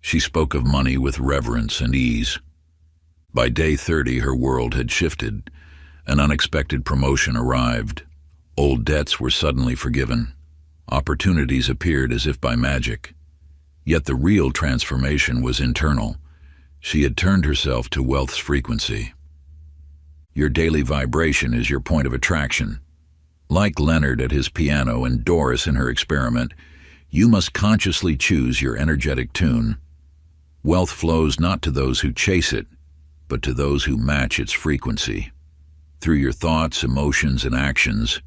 She spoke of money with reverence and ease. By day 30, her world had shifted. An unexpected promotion arrived. Old debts were suddenly forgiven. Opportunities appeared as if by magic. Yet the real transformation was internal. She had turned herself to wealth's frequency. Your daily vibration is your point of attraction. Like Leonard at his piano and Doris in her experiment, you must consciously choose your energetic tune. Wealth flows not to those who chase it, but to those who match its frequency. Through your thoughts, emotions, and actions,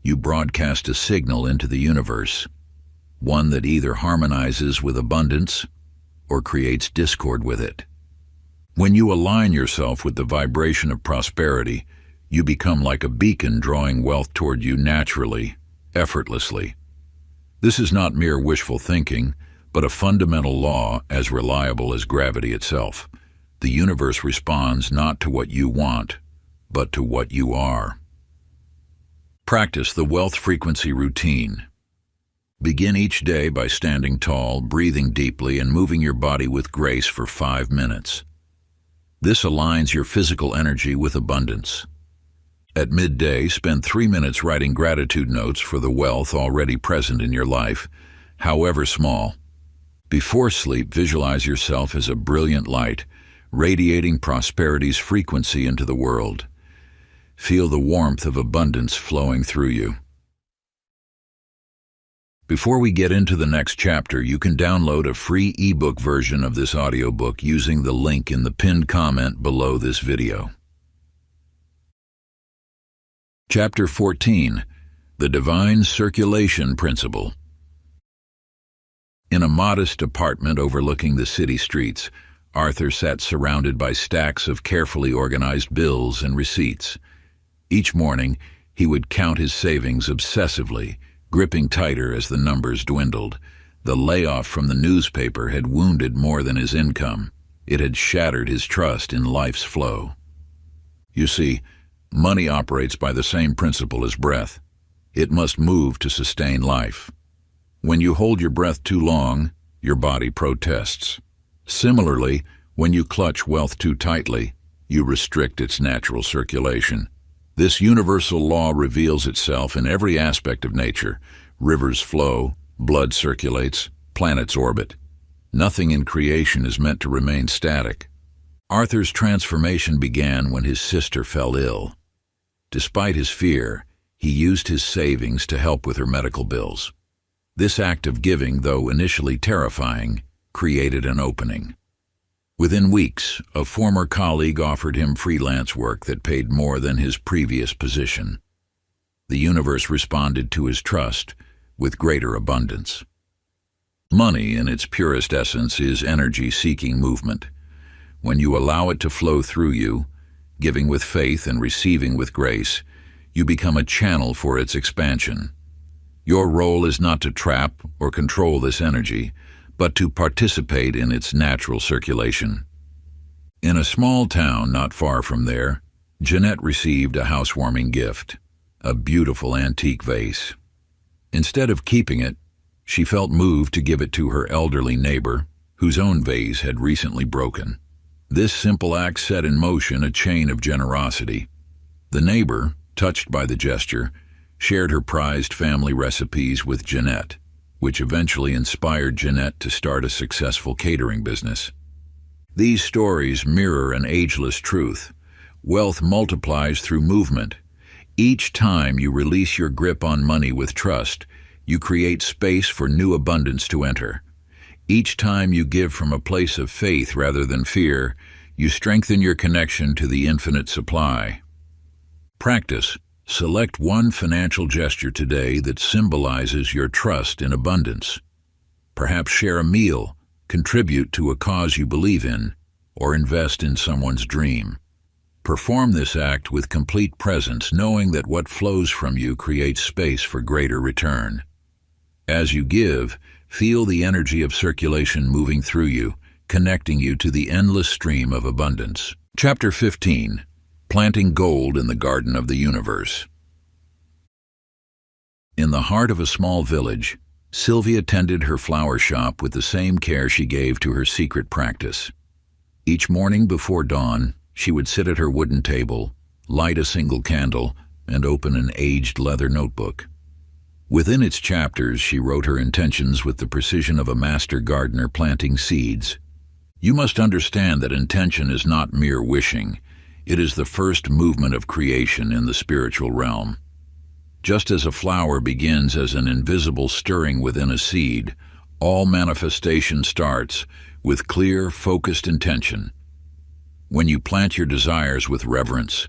you broadcast a signal into the universe, one that either harmonizes with abundance or creates discord with it. When you align yourself with the vibration of prosperity, you become like a beacon drawing wealth toward you naturally, effortlessly. This is not mere wishful thinking, but a fundamental law as reliable as gravity itself. The universe responds not to what you want, but to what you are. Practice the wealth frequency routine. Begin each day by standing tall, breathing deeply, and moving your body with grace for 5 minutes. This aligns your physical energy with abundance. At midday, spend 3 minutes writing gratitude notes for the wealth already present in your life, however small. Before sleep, visualize yourself as a brilliant light, radiating prosperity's frequency into the world. Feel the warmth of abundance flowing through you. Before we get into the next chapter, you can download a free ebook version of this audiobook using the link in the pinned comment below this video. Chapter 14. The Divine Circulation Principle. In a modest apartment overlooking the city streets, Arthur sat surrounded by stacks of carefully organized bills and receipts. Each morning, he would count his savings obsessively, gripping tighter as the numbers dwindled. The layoff from the newspaper had wounded more than his income. It had shattered his trust in life's flow. You see, money operates by the same principle as breath. It must move to sustain life. When you hold your breath too long, your body protests. Similarly, when you clutch wealth too tightly, you restrict its natural circulation. This universal law reveals itself in every aspect of nature. Rivers flow, blood circulates, planets orbit. Nothing in creation is meant to remain static. Arthur's transformation began when his sister fell ill. Despite his fear, he used his savings to help with her medical bills. This act of giving, though initially terrifying, created an opening. Within weeks, a former colleague offered him freelance work that paid more than his previous position. The universe responded to his trust with greater abundance. Money, in its purest essence, is energy-seeking movement. When you allow it to flow through you, giving with faith and receiving with grace, you become a channel for its expansion. Your role is not to trap or control this energy, but to participate in its natural circulation. In a small town not far from there, Jeanette received a housewarming gift, a beautiful antique vase. Instead of keeping it, she felt moved to give it to her elderly neighbor, whose own vase had recently broken. This simple act set in motion a chain of generosity. The neighbor, touched by the gesture, shared her prized family recipes with Jeanette, which eventually inspired Jeanette to start a successful catering business. These stories mirror an ageless truth. Wealth multiplies through movement. Each time you release your grip on money with trust, you create space for new abundance to enter. Each time you give from a place of faith rather than fear, you strengthen your connection to the infinite supply. Practice. Select one financial gesture today that symbolizes your trust in abundance. Perhaps share a meal, contribute to a cause you believe in, or invest in someone's dream. Perform this act with complete presence, knowing that what flows from you creates space for greater return. As you give, feel the energy of circulation moving through you, connecting you to the endless stream of abundance. Chapter 15. Planting Gold in the Garden of the Universe. In the heart of a small village, Sylvia tended her flower shop with the same care she gave to her secret practice. Each morning before dawn, she would sit at her wooden table, light a single candle, and open an aged leather notebook. Within its chapters, she wrote her intentions with the precision of a master gardener planting seeds. You must understand that intention is not mere wishing. It is the first movement of creation in the spiritual realm. Just as a flower begins as an invisible stirring within a seed, all manifestation starts with clear, focused intention. When you plant your desires with reverence,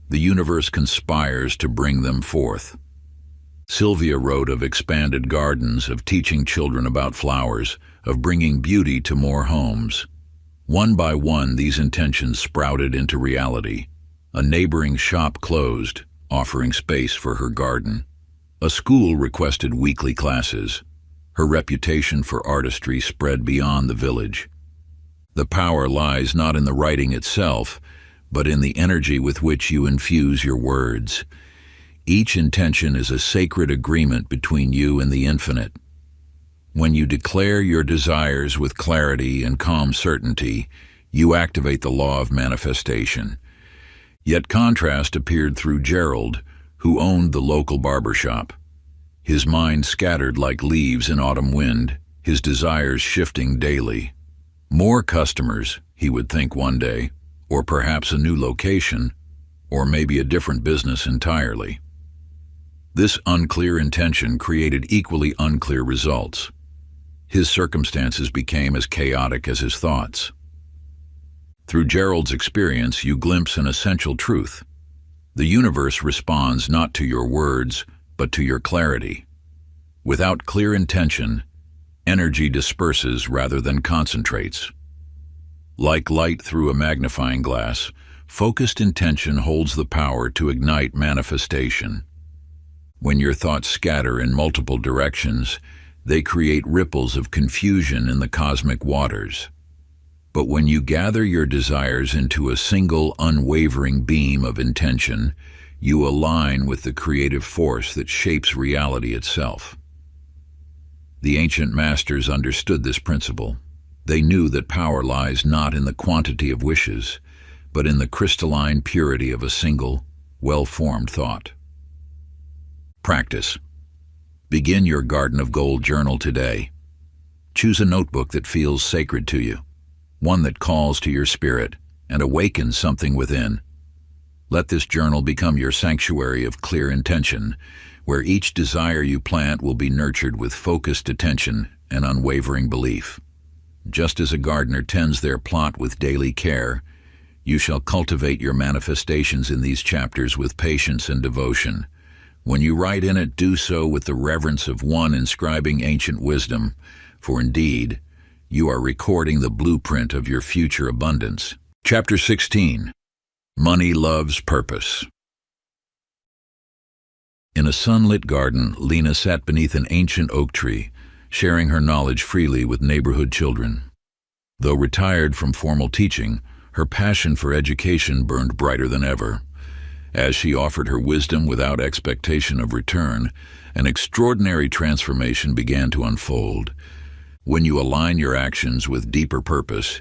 the universe conspires to bring them forth. Sylvia wrote of expanded gardens, of teaching children about flowers, of bringing beauty to more homes. One by one, these intentions sprouted into reality. A neighboring shop closed, offering space for her garden. A school requested weekly classes. Her reputation for artistry spread beyond the village. The power lies not in the writing itself, but in the energy with which you infuse your words. Each intention is a sacred agreement between you and the infinite. When you declare your desires with clarity and calm certainty, you activate the law of manifestation. Yet contrast appeared through Gerald, who owned the local barber shop. His mind scattered like leaves in autumn wind, his desires shifting daily. More customers, he would think one day, or perhaps a new location, or maybe a different business entirely. This unclear intention created equally unclear results. His circumstances became as chaotic as his thoughts. Through Gerald's experience, you glimpse an essential truth. The universe responds not to your words, but to your clarity. Without clear intention, energy disperses rather than concentrates. Like light through a magnifying glass, focused intention holds the power to ignite manifestation. When your thoughts scatter in multiple directions, they create ripples of confusion in the cosmic waters. But when you gather your desires into a single, unwavering beam of intention, you align with the creative force that shapes reality itself. The ancient masters understood this principle. They knew that power lies not in the quantity of wishes, but in the crystalline purity of a single, well-formed thought. Practice. Begin your Garden of Gold journal today. Choose a notebook that feels sacred to you, one that calls to your spirit and awakens something within. Let this journal become your sanctuary of clear intention, where each desire you plant will be nurtured with focused attention and unwavering belief. Just as a gardener tends their plot with daily care, you shall cultivate your manifestations in these chapters with patience and devotion. When you write in it, do so with the reverence of one inscribing ancient wisdom, for indeed, you are recording the blueprint of your future abundance. Chapter 16. Money Loves Purpose. In a sunlit garden, Lena sat beneath an ancient oak tree, sharing her knowledge freely with neighborhood children. Though retired from formal teaching, her passion for education burned brighter than ever. As she offered her wisdom without expectation of return, an extraordinary transformation began to unfold. When you align your actions with deeper purpose,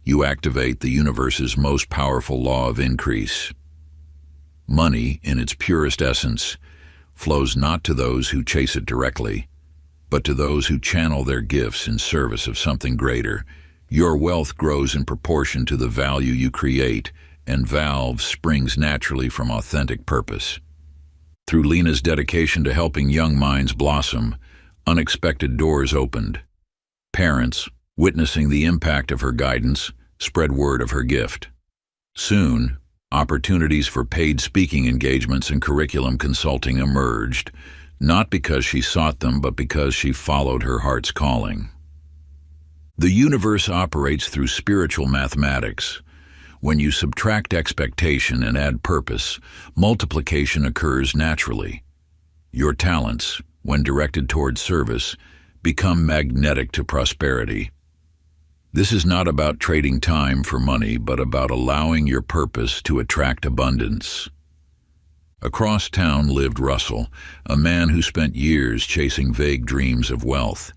you activate the universe's most powerful law of increase. Money, in its purest essence, flows not to those who chase it directly, but to those who channel their gifts in service of something greater. Your wealth grows in proportion to the value you create, and valve springs naturally from authentic purpose. Through Lena's dedication to helping young minds blossom, unexpected doors opened. Parents, witnessing the impact of her guidance, spread word of her gift. Soon, opportunities for paid speaking engagements and curriculum consulting emerged, not because she sought them, but because she followed her heart's calling. The universe operates through spiritual mathematics. When you subtract expectation and add purpose, multiplication occurs naturally. Your talents, when directed toward service, become magnetic to prosperity. This is not about trading time for money, but about allowing your purpose to attract abundance. Across town lived Russell, a man who spent years chasing vague dreams of wealth.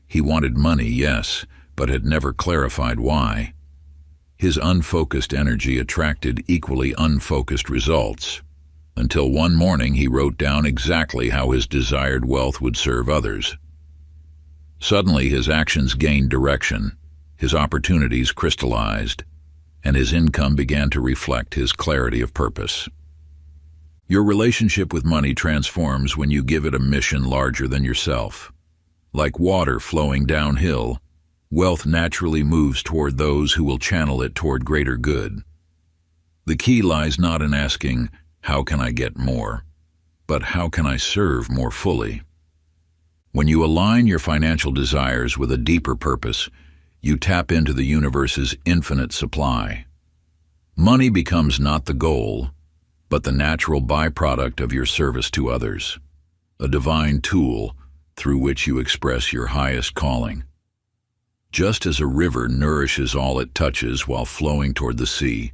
He wanted money, yes, but had never clarified why. His unfocused energy attracted equally unfocused results, until one morning he wrote down exactly how his desired wealth would serve others. Suddenly his actions gained direction, his opportunities crystallized, and his income began to reflect his clarity of purpose. Your relationship with money transforms when you give it a mission larger than yourself. Like water flowing downhill, wealth naturally moves toward those who will channel it toward greater good. The key lies not in asking, "How can I get more?" but "How can I serve more fully?" When you align your financial desires with a deeper purpose, you tap into the universe's infinite supply. Money becomes not the goal, but the natural byproduct of your service to others, a divine tool through which you express your highest calling. Just as a river nourishes all it touches while flowing toward the sea,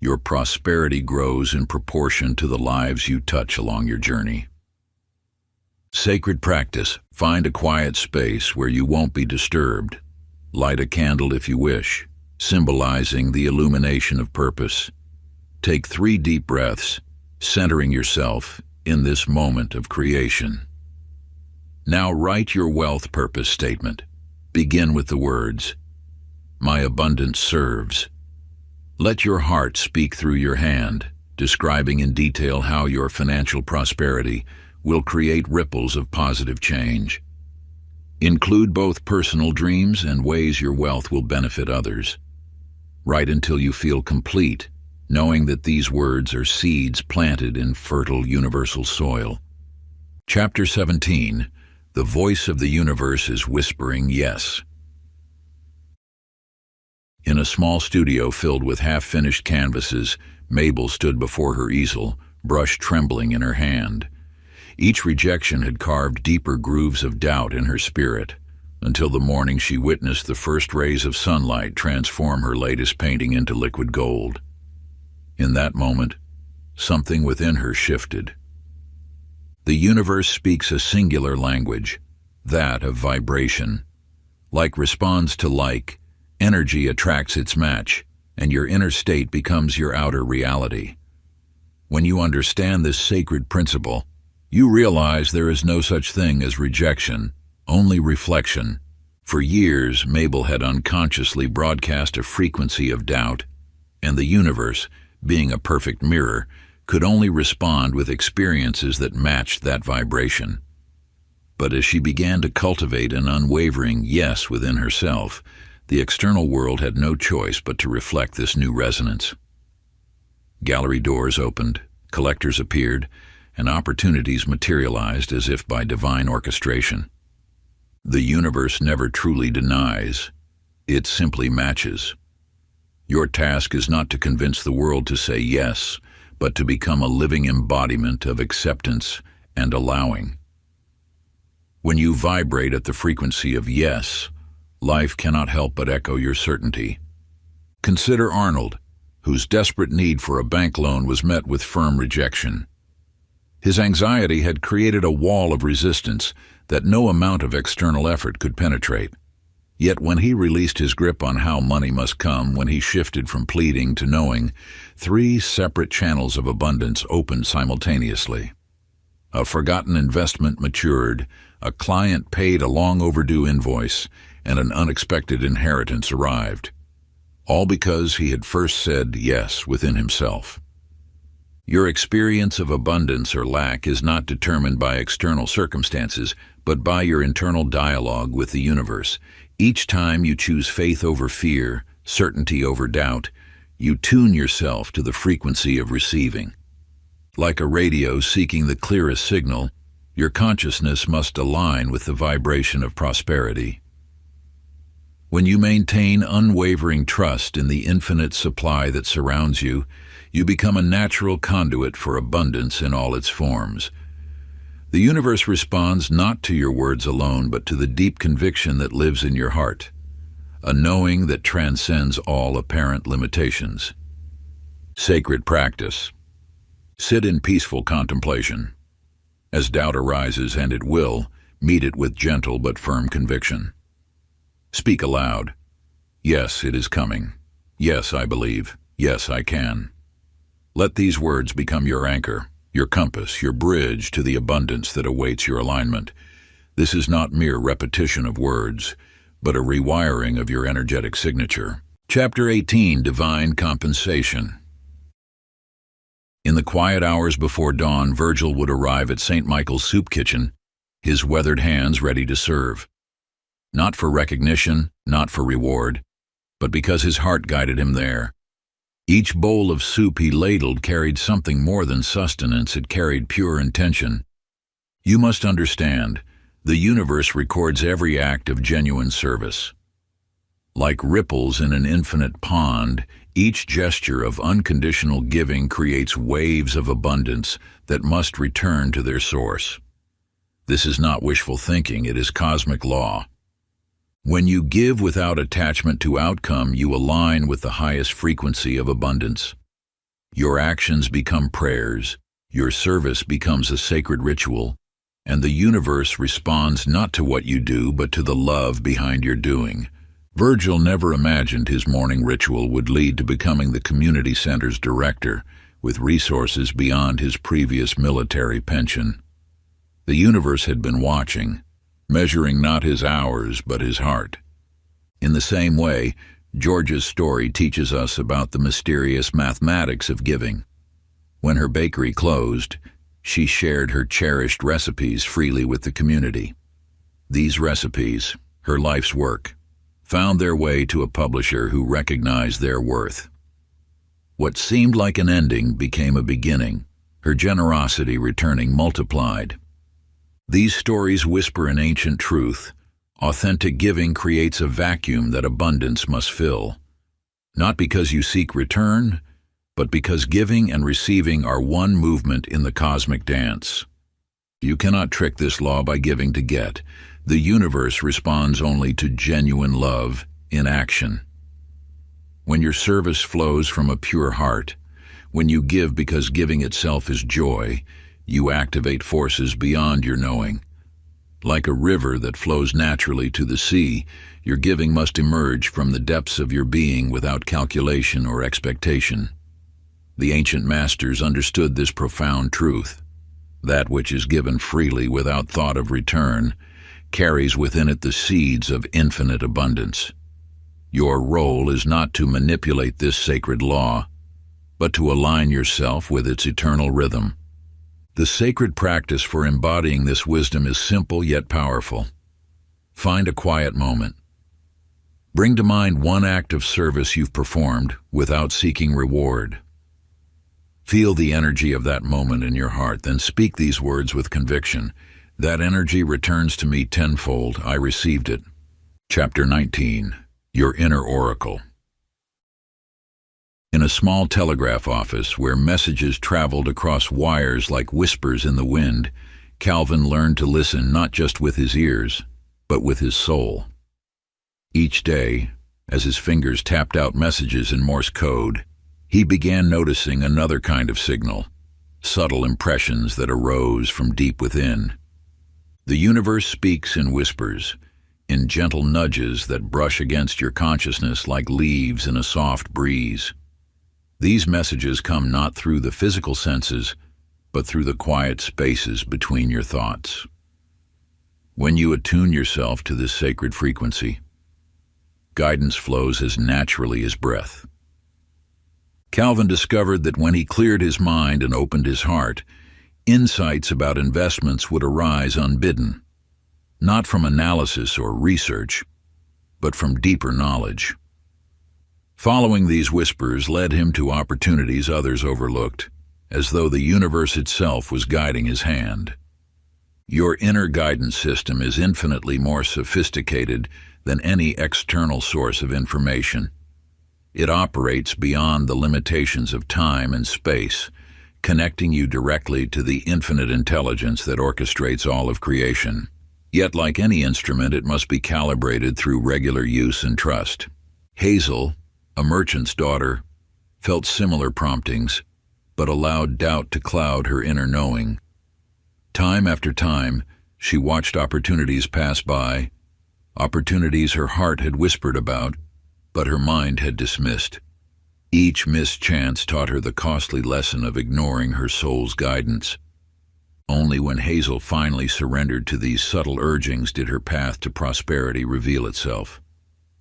your prosperity grows in proportion to the lives you touch along your journey. Sacred practice. Find a quiet space where you won't be disturbed. Light a candle if you wish, symbolizing the illumination of purpose. Take 3 deep breaths, centering yourself in this moment of creation. Now write your wealth purpose statement. Begin with the words, "My abundance serves." Let your heart speak through your hand, describing in detail how your financial prosperity will create ripples of positive change. Include both personal dreams and ways your wealth will benefit others. Write until you feel complete, knowing that these words are seeds planted in fertile universal soil. Chapter 17. The voice of the universe is whispering yes. In a small studio filled with half-finished canvases, Mabel stood before her easel, brush trembling in her hand. Each rejection had carved deeper grooves of doubt in her spirit, until the morning she witnessed the first rays of sunlight transform her latest painting into liquid gold. In that moment, something within her shifted. The universe speaks a singular language, that of vibration. Like responds to like, energy attracts its match, and your inner state becomes your outer reality. When you understand this sacred principle, you realize there is no such thing as rejection, only reflection. For years, Mabel had unconsciously broadcast a frequency of doubt, and the universe, being a perfect mirror, could only respond with experiences that matched that vibration. But as she began to cultivate an unwavering yes within herself, the external world had no choice but to reflect this new resonance. Gallery doors opened, collectors appeared, and opportunities materialized as if by divine orchestration. The universe never truly denies, it simply matches. Your task is not to convince the world to say yes, but to become a living embodiment of acceptance and allowing. When you vibrate at the frequency of yes, life cannot help but echo your certainty. Consider Arnold, whose desperate need for a bank loan was met with firm rejection. His anxiety had created a wall of resistance that no amount of external effort could penetrate. Yet when he released his grip on how money must come, when he shifted from pleading to knowing, three separate channels of abundance opened simultaneously. A forgotten investment matured, a client paid a long overdue invoice, and an unexpected inheritance arrived. All because he had first said yes within himself. Your experience of abundance or lack is not determined by external circumstances, but by your internal dialogue with the universe. Each time you choose faith over fear, certainty over doubt, you tune yourself to the frequency of receiving. Like a radio seeking the clearest signal, your consciousness must align with the vibration of prosperity. When you maintain unwavering trust in the infinite supply that surrounds you, you become a natural conduit for abundance in all its forms. The universe responds not to your words alone, but to the deep conviction that lives in your heart, a knowing that transcends all apparent limitations. Sacred practice. Sit in peaceful contemplation. As doubt arises, and it will, meet it with gentle but firm conviction. Speak aloud. Yes, it is coming. Yes, I believe. Yes, I can. Let these words become your anchor, your compass, your bridge to the abundance that awaits your alignment. This is not mere repetition of words, but a rewiring of your energetic signature. Chapter 18, Divine Compensation. In the quiet hours before dawn, Virgil would arrive at St. Michael's soup kitchen, his weathered hands ready to serve. Not for recognition, not for reward, but because his heart guided him there. Each bowl of soup he ladled carried something more than sustenance, it carried pure intention. You must understand, the universe records every act of genuine service. Like ripples in an infinite pond, each gesture of unconditional giving creates waves of abundance that must return to their source. This is not wishful thinking, it is cosmic law. When you give without attachment to outcome, you align with the highest frequency of abundance. Your actions become prayers, your service becomes a sacred ritual, and the universe responds not to what you do, but to the love behind your doing. Virgil never imagined his morning ritual would lead to becoming the community center's director, with resources beyond his previous military pension. The universe had been watching, measuring not his hours but his heart. In the same way, George's story teaches us about the mysterious mathematics of giving. When her bakery closed, she shared her cherished recipes freely with the community. These recipes, her life's work, found their way to a publisher who recognized their worth. What seemed like an ending became a beginning, her generosity returning multiplied. These stories whisper an ancient truth. Authentic giving creates a vacuum that abundance must fill. Not because you seek return, but because giving and receiving are one movement in the cosmic dance. You cannot trick this law by giving to get. The universe responds only to genuine love in action. When your service flows from a pure heart, when you give because giving itself is joy, you activate forces beyond your knowing. Like a river that flows naturally to the sea, your giving must emerge from the depths of your being without calculation or expectation. The ancient masters understood this profound truth. That which is given freely without thought of return carries within it the seeds of infinite abundance. Your role is not to manipulate this sacred law, but to align yourself with its eternal rhythm. The sacred practice for embodying this wisdom is simple yet powerful. Find a quiet moment. Bring to mind one act of service you've performed without seeking reward. Feel the energy of that moment in your heart, then speak these words with conviction. That energy returns to me tenfold. I received it. Chapter 19. Your Inner Oracle. In a small telegraph office where messages traveled across wires like whispers in the wind, Calvin learned to listen not just with his ears, but with his soul. Each day, as his fingers tapped out messages in Morse code, he began noticing another kind of signal, subtle impressions that arose from deep within. The universe speaks in whispers, in gentle nudges that brush against your consciousness like leaves in a soft breeze. These messages come not through the physical senses, but through the quiet spaces between your thoughts. When you attune yourself to this sacred frequency, guidance flows as naturally as breath. Calvin discovered that when he cleared his mind and opened his heart, insights about investments would arise unbidden, not from analysis or research, but from deeper knowledge. Following these whispers led him to opportunities others overlooked, as though the universe itself was guiding his hand. Your inner guidance system is infinitely more sophisticated than any external source of information. It operates beyond the limitations of time and space, connecting you directly to the infinite intelligence that orchestrates all of creation. Yet, like any instrument, it must be calibrated through regular use and trust. Hazel, a merchant's daughter, felt similar promptings, but allowed doubt to cloud her inner knowing. Time after time, she watched opportunities pass by, opportunities her heart had whispered about, but her mind had dismissed. Each missed chance taught her the costly lesson of ignoring her soul's guidance. Only when Hazel finally surrendered to these subtle urgings did her path to prosperity reveal itself.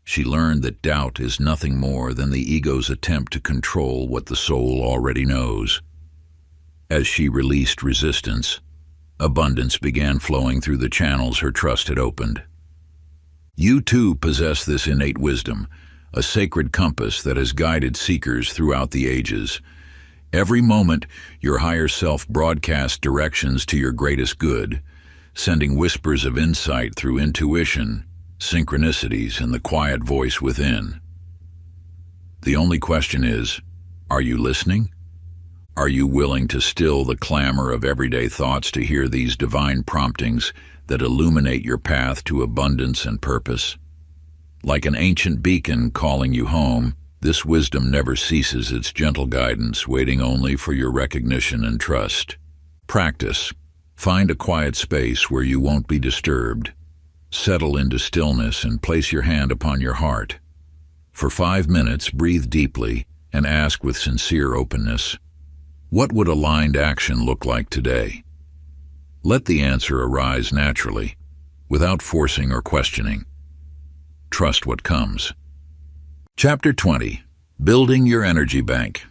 She learned that doubt is nothing more than the ego's attempt to control what the soul already knows. As she released resistance, abundance began flowing through the channels her trust had opened. You too possess this innate wisdom, a sacred compass that has guided seekers throughout the ages. Every moment, your higher self broadcasts directions to your greatest good, sending whispers of insight through intuition, synchronicities, and the quiet voice within. The only question is, are you listening? Are you willing to still the clamor of everyday thoughts to hear these divine promptings that illuminate your path to abundance and purpose? Like an ancient beacon calling you home, this wisdom never ceases its gentle guidance, waiting only for your recognition and trust. Practice. Find a quiet space where you won't be disturbed. Settle into stillness and place your hand upon your heart. For 5 minutes, breathe deeply and ask with sincere openness, what would aligned action look like today? Let the answer arise naturally, without forcing or questioning. Trust what comes. Chapter 20. Building Your Energy Bank.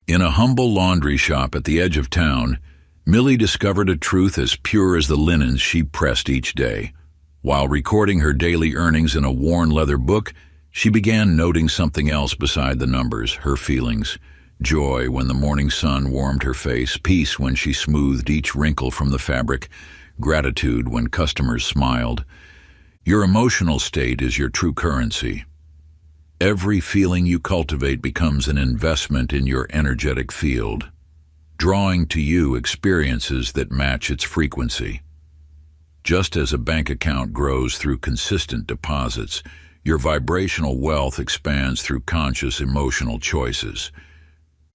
In a humble laundry shop at the edge of town, Millie discovered a truth as pure as the linens she pressed each day. While recording her daily earnings in a worn leather book, she began noting something else beside the numbers, her feelings. Joy when the morning sun warmed her face, peace when she smoothed each wrinkle from the fabric, gratitude when customers smiled. Your emotional state is your true currency. Every feeling you cultivate becomes an investment in your energetic field, drawing to you experiences that match its frequency. Just as a bank account grows through consistent deposits, your vibrational wealth expands through conscious emotional choices.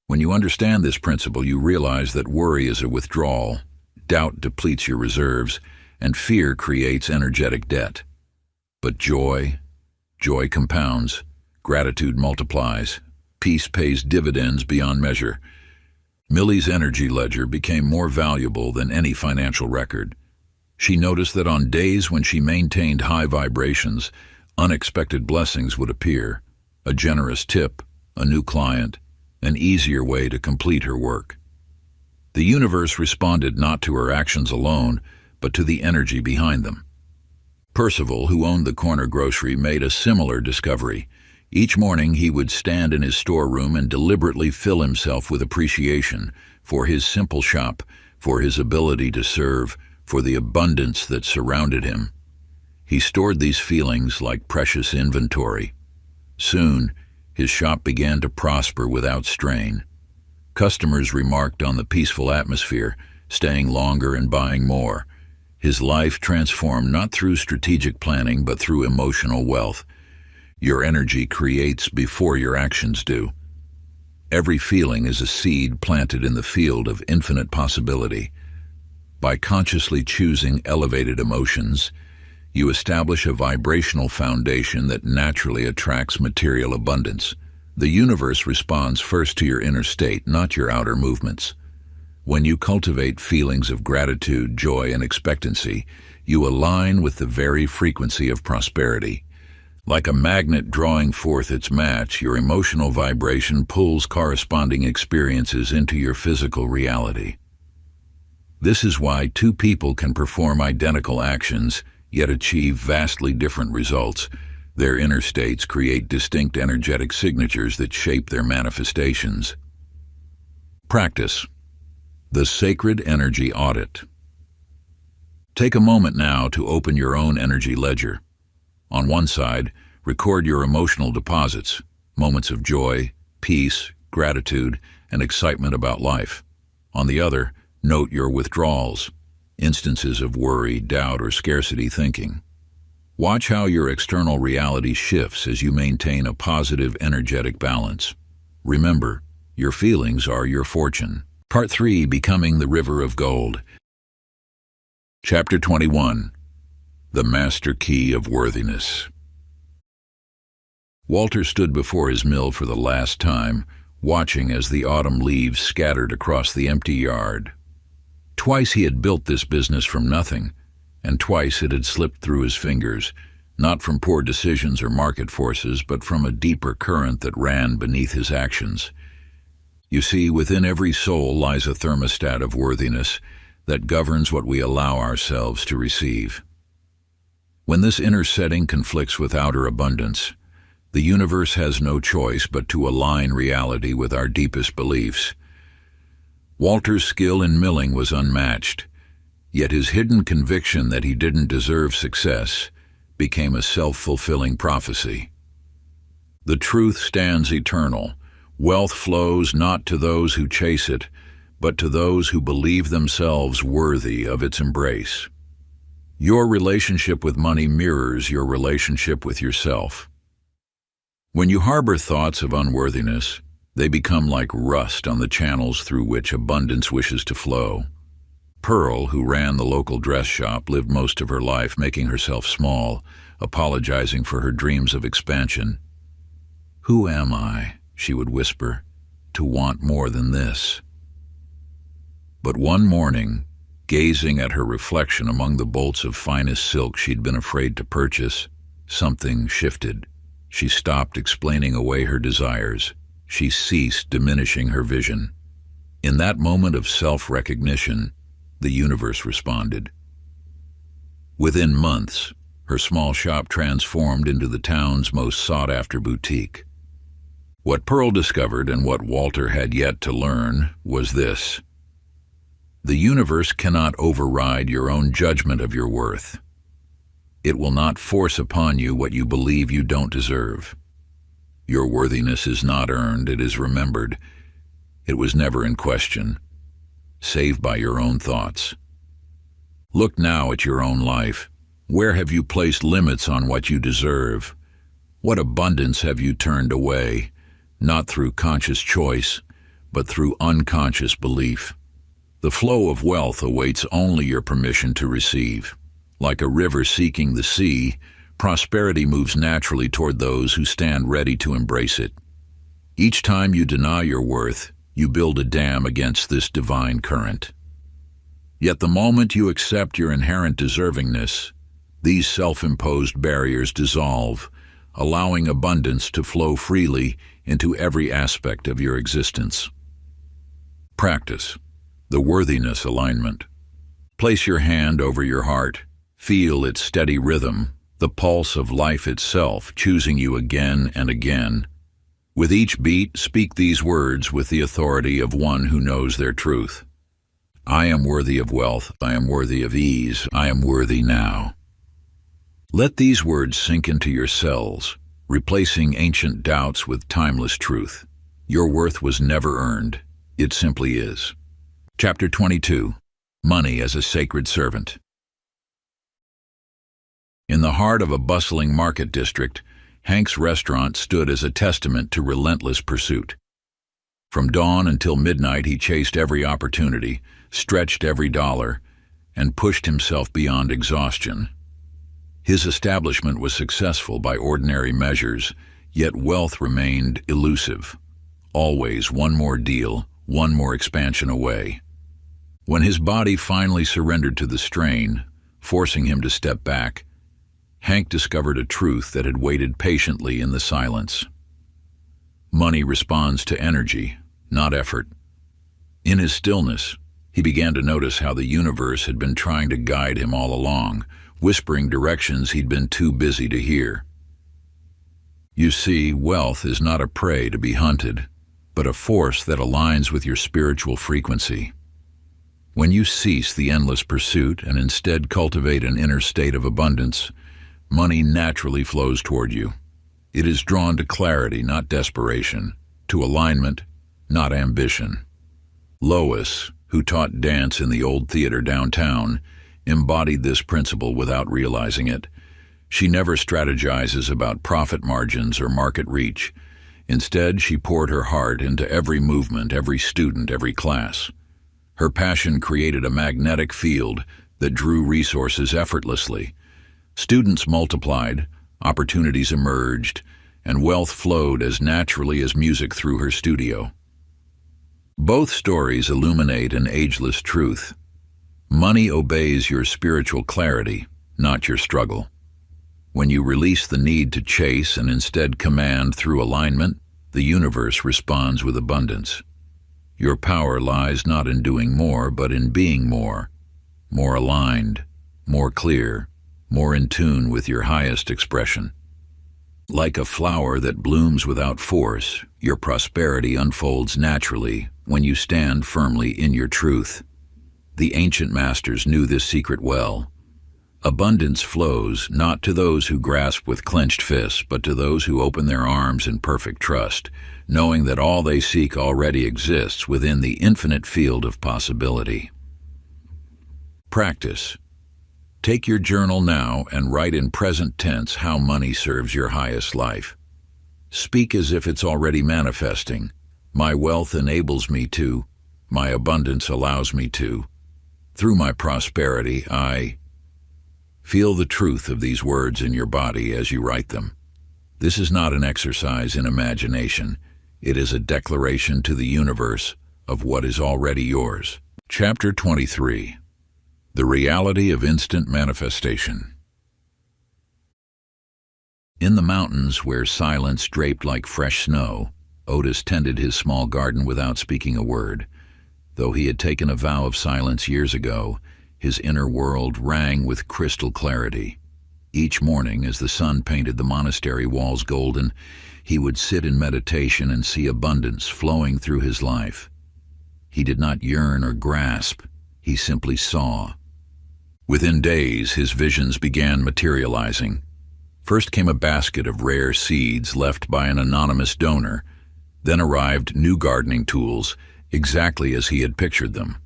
When you understand this principle, you realize that worry is a withdrawal, doubt depletes your reserves, and fear creates energetic debt. But joy compounds, gratitude multiplies, peace pays dividends beyond measure. Millie's energy ledger became more valuable than any financial record. She noticed that on days when she maintained high vibrations, unexpected blessings would appear: a generous tip, a new client, an easier way to complete her work. The universe responded not to her actions alone, but to the energy behind them. Percival, who owned the corner grocery, made a similar discovery. Each morning he would stand in his storeroom and deliberately fill himself with appreciation for his simple shop, for his ability to serve, for the abundance that surrounded him. He stored these feelings like precious inventory. Soon, his shop began to prosper without strain. Customers remarked on the peaceful atmosphere, staying longer and buying more. His life transformed not through strategic planning, but through emotional wealth. Your energy creates before your actions do. Every feeling is a seed planted in the field of infinite possibility. By consciously choosing elevated emotions, you establish a vibrational foundation that naturally attracts material abundance. The universe responds first to your inner state, not your outer movements. When you cultivate feelings of gratitude, joy, and expectancy, you align with the very frequency of prosperity. Like a magnet drawing forth its match, your emotional vibration pulls corresponding experiences into your physical reality. This is why two people can perform identical actions, yet achieve vastly different results. Their inner states create distinct energetic signatures that shape their manifestations. Practice. The Sacred Energy Audit. Take a moment now to open your own energy ledger. On one side, record your emotional deposits, moments of joy, peace, gratitude, and excitement about life. On the other, note your withdrawals, instances of worry, doubt, or scarcity thinking. Watch how your external reality shifts as you maintain a positive, energetic balance. Remember, your feelings are your fortune. Part 3, Becoming the River of Gold. Chapter 21. The Master Key of Worthiness. Walter stood before his mill for the last time, watching as the autumn leaves scattered across the empty yard. Twice he had built this business from nothing, and twice it had slipped through his fingers, not from poor decisions or market forces, but from a deeper current that ran beneath his actions. You see, within every soul lies a thermostat of worthiness that governs what we allow ourselves to receive. When this inner setting conflicts with outer abundance, the universe has no choice but to align reality with our deepest beliefs. Walter's skill in milling was unmatched, yet his hidden conviction that he didn't deserve success became a self-fulfilling prophecy. The truth stands eternal. Wealth flows not to those who chase it, but to those who believe themselves worthy of its embrace. Your relationship with money mirrors your relationship with yourself. When you harbor thoughts of unworthiness, they become like rust on the channels through which abundance wishes to flow. Pearl, who ran the local dress shop, lived most of her life making herself small, apologizing for her dreams of expansion. "Who am I," she would whisper, "to want more than this?" But one morning, gazing at her reflection among the bolts of finest silk she'd been afraid to purchase, something shifted. She stopped explaining away her desires. She ceased diminishing her vision. In that moment of self-recognition, the universe responded. Within months, her small shop transformed into the town's most sought-after boutique. What Pearl discovered, and what Walter had yet to learn, was this: the universe cannot override your own judgment of your worth. It will not force upon you what you believe you don't deserve. Your worthiness is not earned, it is remembered. It was never in question, save by your own thoughts. Look now at your own life. Where have you placed limits on what you deserve? What abundance have you turned away, not through conscious choice, but through unconscious belief? The flow of wealth awaits only your permission to receive. Like a river seeking the sea, prosperity moves naturally toward those who stand ready to embrace it. Each time you deny your worth, you build a dam against this divine current. Yet the moment you accept your inherent deservingness, these self-imposed barriers dissolve, allowing abundance to flow freely into every aspect of your existence. Practice the worthiness alignment. Place your hand over your heart. Feel its steady rhythm, the pulse of life itself, choosing you again and again. With each beat, speak these words with the authority of one who knows their truth. I am worthy of wealth. I am worthy of ease. I am worthy now. Let these words sink into your cells, replacing ancient doubts with timeless truth. Your worth was never earned. It simply is. Chapter 22. Money as a Sacred Servant. In the heart of a bustling market district, Hank's restaurant stood as a testament to relentless pursuit. From dawn until midnight he chased every opportunity, stretched every dollar, and pushed himself beyond exhaustion. His establishment was successful by ordinary measures, yet wealth remained elusive. Always one more deal, one more expansion away. When his body finally surrendered to the strain, forcing him to step back, Hank discovered a truth that had waited patiently in the silence. Money responds to energy, not effort. In his stillness, he began to notice how the universe had been trying to guide him all along, whispering directions he'd been too busy to hear. You see, wealth is not a prey to be hunted, but a force that aligns with your spiritual frequency. When you cease the endless pursuit and instead cultivate an inner state of abundance, money naturally flows toward you. It is drawn to clarity, not desperation, to alignment, not ambition. Lois, who taught dance in the old theater downtown, embodied this principle without realizing it. She never strategizes about profit margins or market reach. Instead, she poured her heart into every movement, every student, every class. Her passion created a magnetic field that drew resources effortlessly. Students multiplied, opportunities emerged, and wealth flowed as naturally as music through her studio. Both stories illuminate an ageless truth. Money obeys your spiritual clarity, not your struggle. When you release the need to chase and instead command through alignment, the universe responds with abundance. Your power lies not in doing more, but in being more aligned, more clear, more in tune with your highest expression. Like a flower that blooms without force, your prosperity unfolds naturally when you stand firmly in your truth. The ancient masters knew this secret well. Abundance flows not to those who grasp with clenched fists, but to those who open their arms in perfect trust, knowing that all they seek already exists within the infinite field of possibility. Practice. Take your journal now and write in present tense how money serves your highest life. Speak as if it's already manifesting. My wealth enables me to. My abundance allows me to. Through my prosperity, I... Feel the truth of these words in your body as you write them. This is not an exercise in imagination. It is a declaration to the universe of what is already yours. Chapter 23. The Reality of Instant Manifestation. In the mountains where silence draped like fresh snow, Otis tended his small garden without speaking a word. Though he had taken a vow of silence years ago, his inner world rang with crystal clarity. Each morning, as the sun painted the monastery walls golden, he would sit in meditation and see abundance flowing through his life. He did not yearn or grasp, he simply saw. Within days, his visions began materializing. First came a basket of rare seeds left by an anonymous donor. Then arrived new gardening tools, exactly as he had pictured them.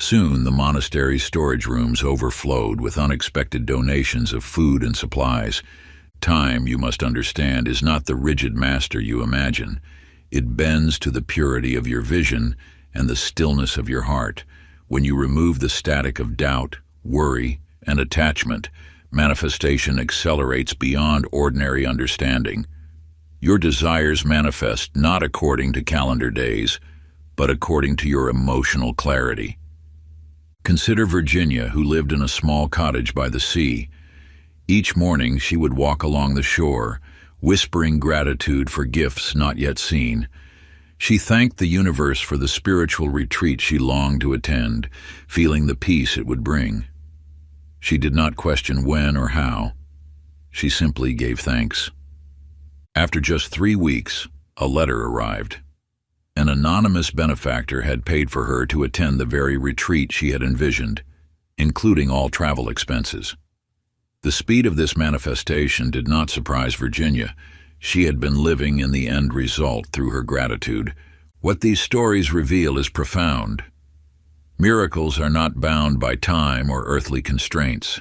Soon, the monastery's storage rooms overflowed with unexpected donations of food and supplies. Time, you must understand, is not the rigid master you imagine. It bends to the purity of your vision and the stillness of your heart. When you remove the static of doubt, worry, and attachment, manifestation accelerates beyond ordinary understanding. Your desires manifest not according to calendar days, but according to your emotional clarity. Consider Virginia, who lived in a small cottage by the sea. Each morning she would walk along the shore, whispering gratitude for gifts not yet seen. She thanked the universe for the spiritual retreat she longed to attend, feeling the peace it would bring. She did not question when or how. She simply gave thanks. After just 3 weeks, a letter arrived. An anonymous benefactor had paid for her to attend the very retreat she had envisioned, including all travel expenses. The speed of this manifestation did not surprise Virginia. She had been living in the end result through her gratitude. What these stories reveal is profound. Miracles are not bound by time or earthly constraints.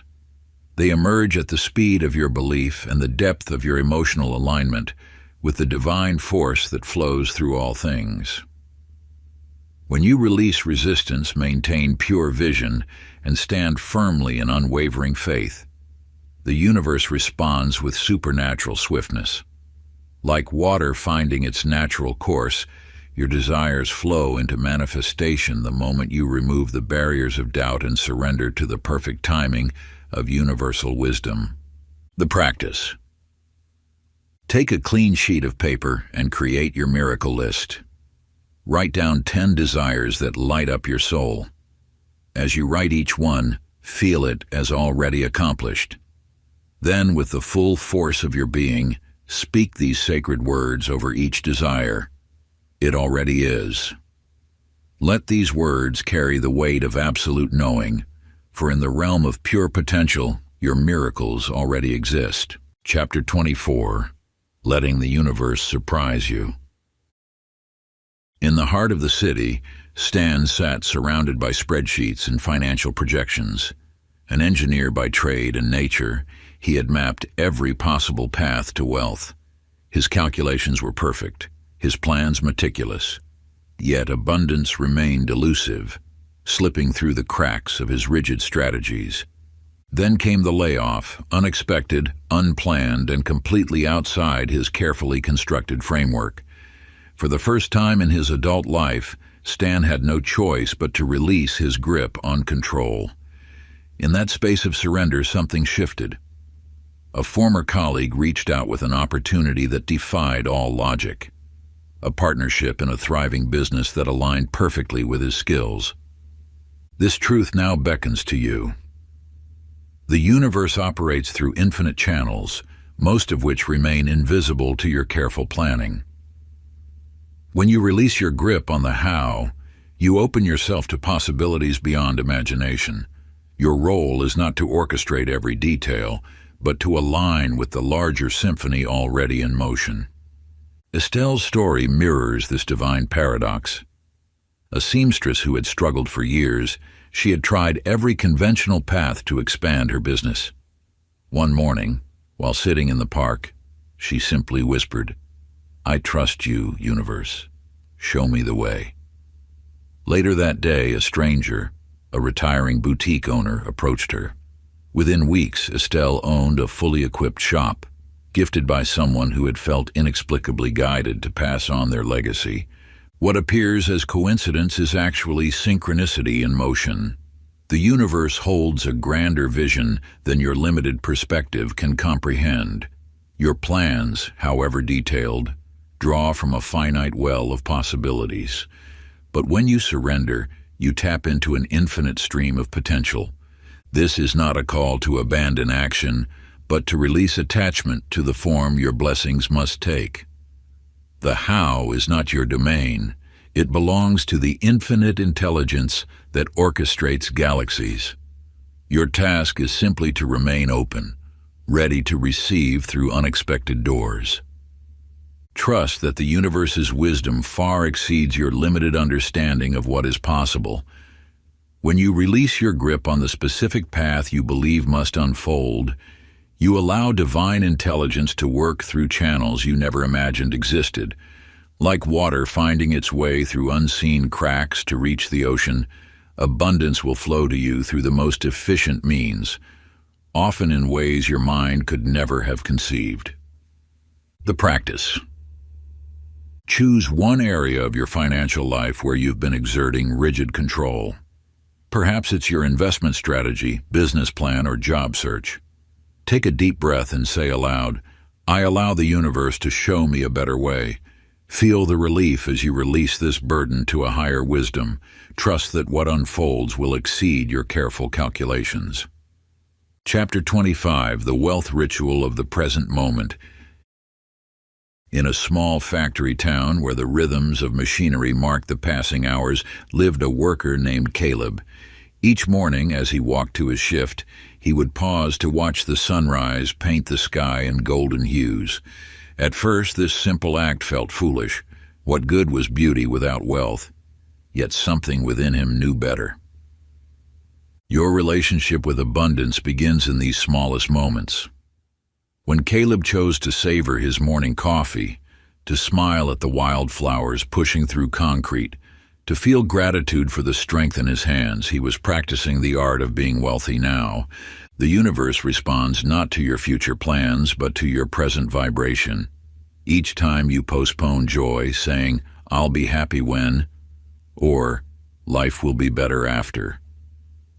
They emerge at the speed of your belief and the depth of your emotional alignment with the divine force that flows through all things. When you release resistance, maintain pure vision, and stand firmly in unwavering faith, the universe responds with supernatural swiftness. Like water finding its natural course, your desires flow into manifestation the moment you remove the barriers of doubt and surrender to the perfect timing of universal wisdom. The practice. Take a clean sheet of paper and create your miracle list. Write down 10 desires that light up your soul. As you write each one, feel it as already accomplished. Then, with the full force of your being, speak these sacred words over each desire. It already is. Let these words carry the weight of absolute knowing, for in the realm of pure potential, your miracles already exist. Chapter 24. Letting the universe surprise you. In the heart of the city, Stan sat surrounded by spreadsheets and financial projections. An engineer by trade and nature, he had mapped every possible path to wealth. His calculations were perfect, his plans meticulous. Yet abundance remained elusive, slipping through the cracks of his rigid strategies. Then came the layoff, unexpected, unplanned, and completely outside his carefully constructed framework. For the first time in his adult life, Stan had no choice but to release his grip on control. In that space of surrender, something shifted. A former colleague reached out with an opportunity that defied all logic. A partnership in a thriving business that aligned perfectly with his skills. This truth now beckons to you. The universe operates through infinite channels, most of which remain invisible to your careful planning. When you release your grip on the how, you open yourself to possibilities beyond imagination. Your role is not to orchestrate every detail, but to align with the larger symphony already in motion. Estelle's story mirrors this divine paradox. A seamstress who had struggled for years, she had tried every conventional path to expand her business. One morning, while sitting in the park, she simply whispered, "I trust you, universe. Show me the way." Later that day, a stranger, a retiring boutique owner, approached her. Within weeks, Estelle owned a fully equipped shop, gifted by someone who had felt inexplicably guided to pass on their legacy. What appears as coincidence is actually synchronicity in motion. The universe holds a grander vision than your limited perspective can comprehend. Your plans, however detailed, draw from a finite well of possibilities. But when you surrender, you tap into an infinite stream of potential. This is not a call to abandon action, but to release attachment to the form your blessings must take. The how is not your domain. It belongs to the infinite intelligence that orchestrates galaxies. Your task is simply to remain open, ready to receive through unexpected doors. Trust that the universe's wisdom far exceeds your limited understanding of what is possible. When you release your grip on the specific path you believe must unfold, you allow divine intelligence to work through channels you never imagined existed. Like water finding its way through unseen cracks to reach the ocean, abundance will flow to you through the most efficient means, often in ways your mind could never have conceived. The practice. Choose one area of your financial life where you've been exerting rigid control. Perhaps it's your investment strategy, business plan, or job search. Take a deep breath and say aloud, "I allow the universe to show me a better way." Feel the relief as you release this burden to a higher wisdom. Trust that what unfolds will exceed your careful calculations. Chapter 25, The Wealth Ritual of the Present Moment. In a small factory town where the rhythms of machinery marked the passing hours lived a worker named Caleb. Each morning, as he walked to his shift, he would pause to watch the sunrise paint the sky in golden hues. At first, this simple act felt foolish. What good was beauty without wealth? Yet something within him knew better. Your relationship with abundance begins in these smallest moments. When Caleb chose to savor his morning coffee, to smile at the wildflowers pushing through concrete, To feel gratitude for the strength in his hands, he was practicing the art of being wealthy now. The universe responds not to your future plans, but to your present vibration. Each time you postpone joy, saying, "I'll be happy when," or "life will be better after,"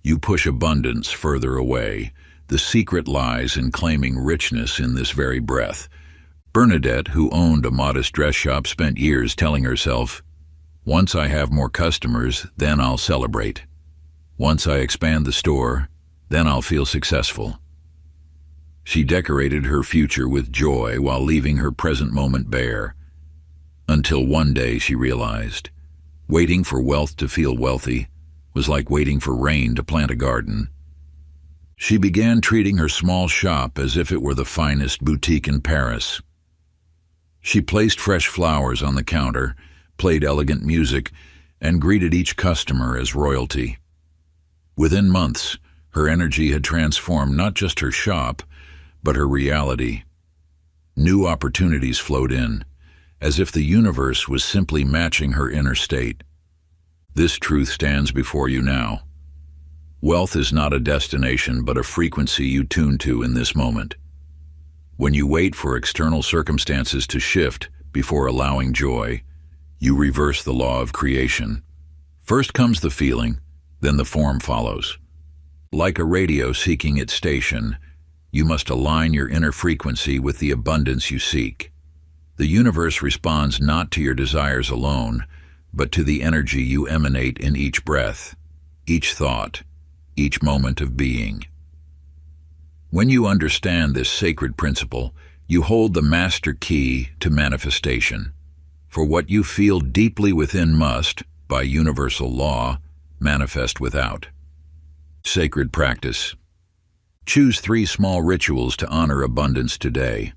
you push abundance further away. The secret lies in claiming richness in this very breath. Bernadette, who owned a modest dress shop, spent years telling herself, "Once I have more customers, then I'll celebrate. Once I expand the store, then I'll feel successful." She decorated her future with joy while leaving her present moment bare. Until one day she realized, waiting for wealth to feel wealthy was like waiting for rain to plant a garden. She began treating her small shop as if it were the finest boutique in Paris. She placed fresh flowers on the counter, played elegant music, and greeted each customer as royalty. Within months, her energy had transformed not just her shop, but her reality. New opportunities flowed in, as if the universe was simply matching her inner state. This truth stands before you now. Wealth is not a destination, but a frequency you tune to in this moment. When you wait for external circumstances to shift before allowing joy, you reverse the law of creation. First comes the feeling, then the form follows. Like a radio seeking its station, you must align your inner frequency with the abundance you seek. The universe responds not to your desires alone, but to the energy you emanate in each breath, each thought, each moment of being. When you understand this sacred principle, you hold the master key to manifestation. For what you feel deeply within must, by universal law, manifest without. Sacred practice. Choose 3 small rituals to honor abundance today.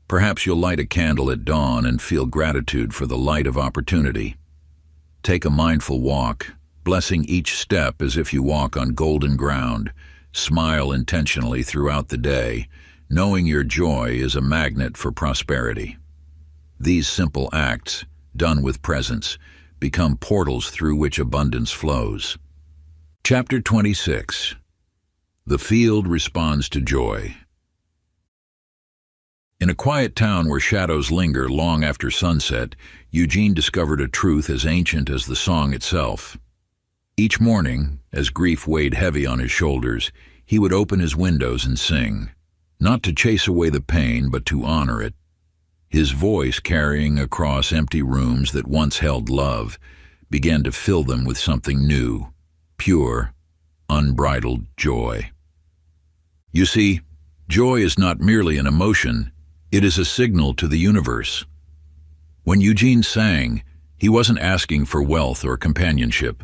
Perhaps you'll light a candle at dawn and feel gratitude for the light of opportunity. Take a mindful walk, blessing each step as if you walk on golden ground. Smile intentionally throughout the day, knowing your joy is a magnet for prosperity. These simple acts, done with presence, become portals through which abundance flows. Chapter 26. The field responds to joy. In a quiet town where shadows linger long after sunset, Eugene discovered a truth as ancient as the song itself. Each morning, as grief weighed heavy on his shoulders, he would open his windows and sing, not to chase away the pain, but to honor it. His voice, carrying across empty rooms that once held love, began to fill them with something new, pure, unbridled joy. You see, joy is not merely an emotion, it is a signal to the universe. When Eugene sang, he wasn't asking for wealth or companionship.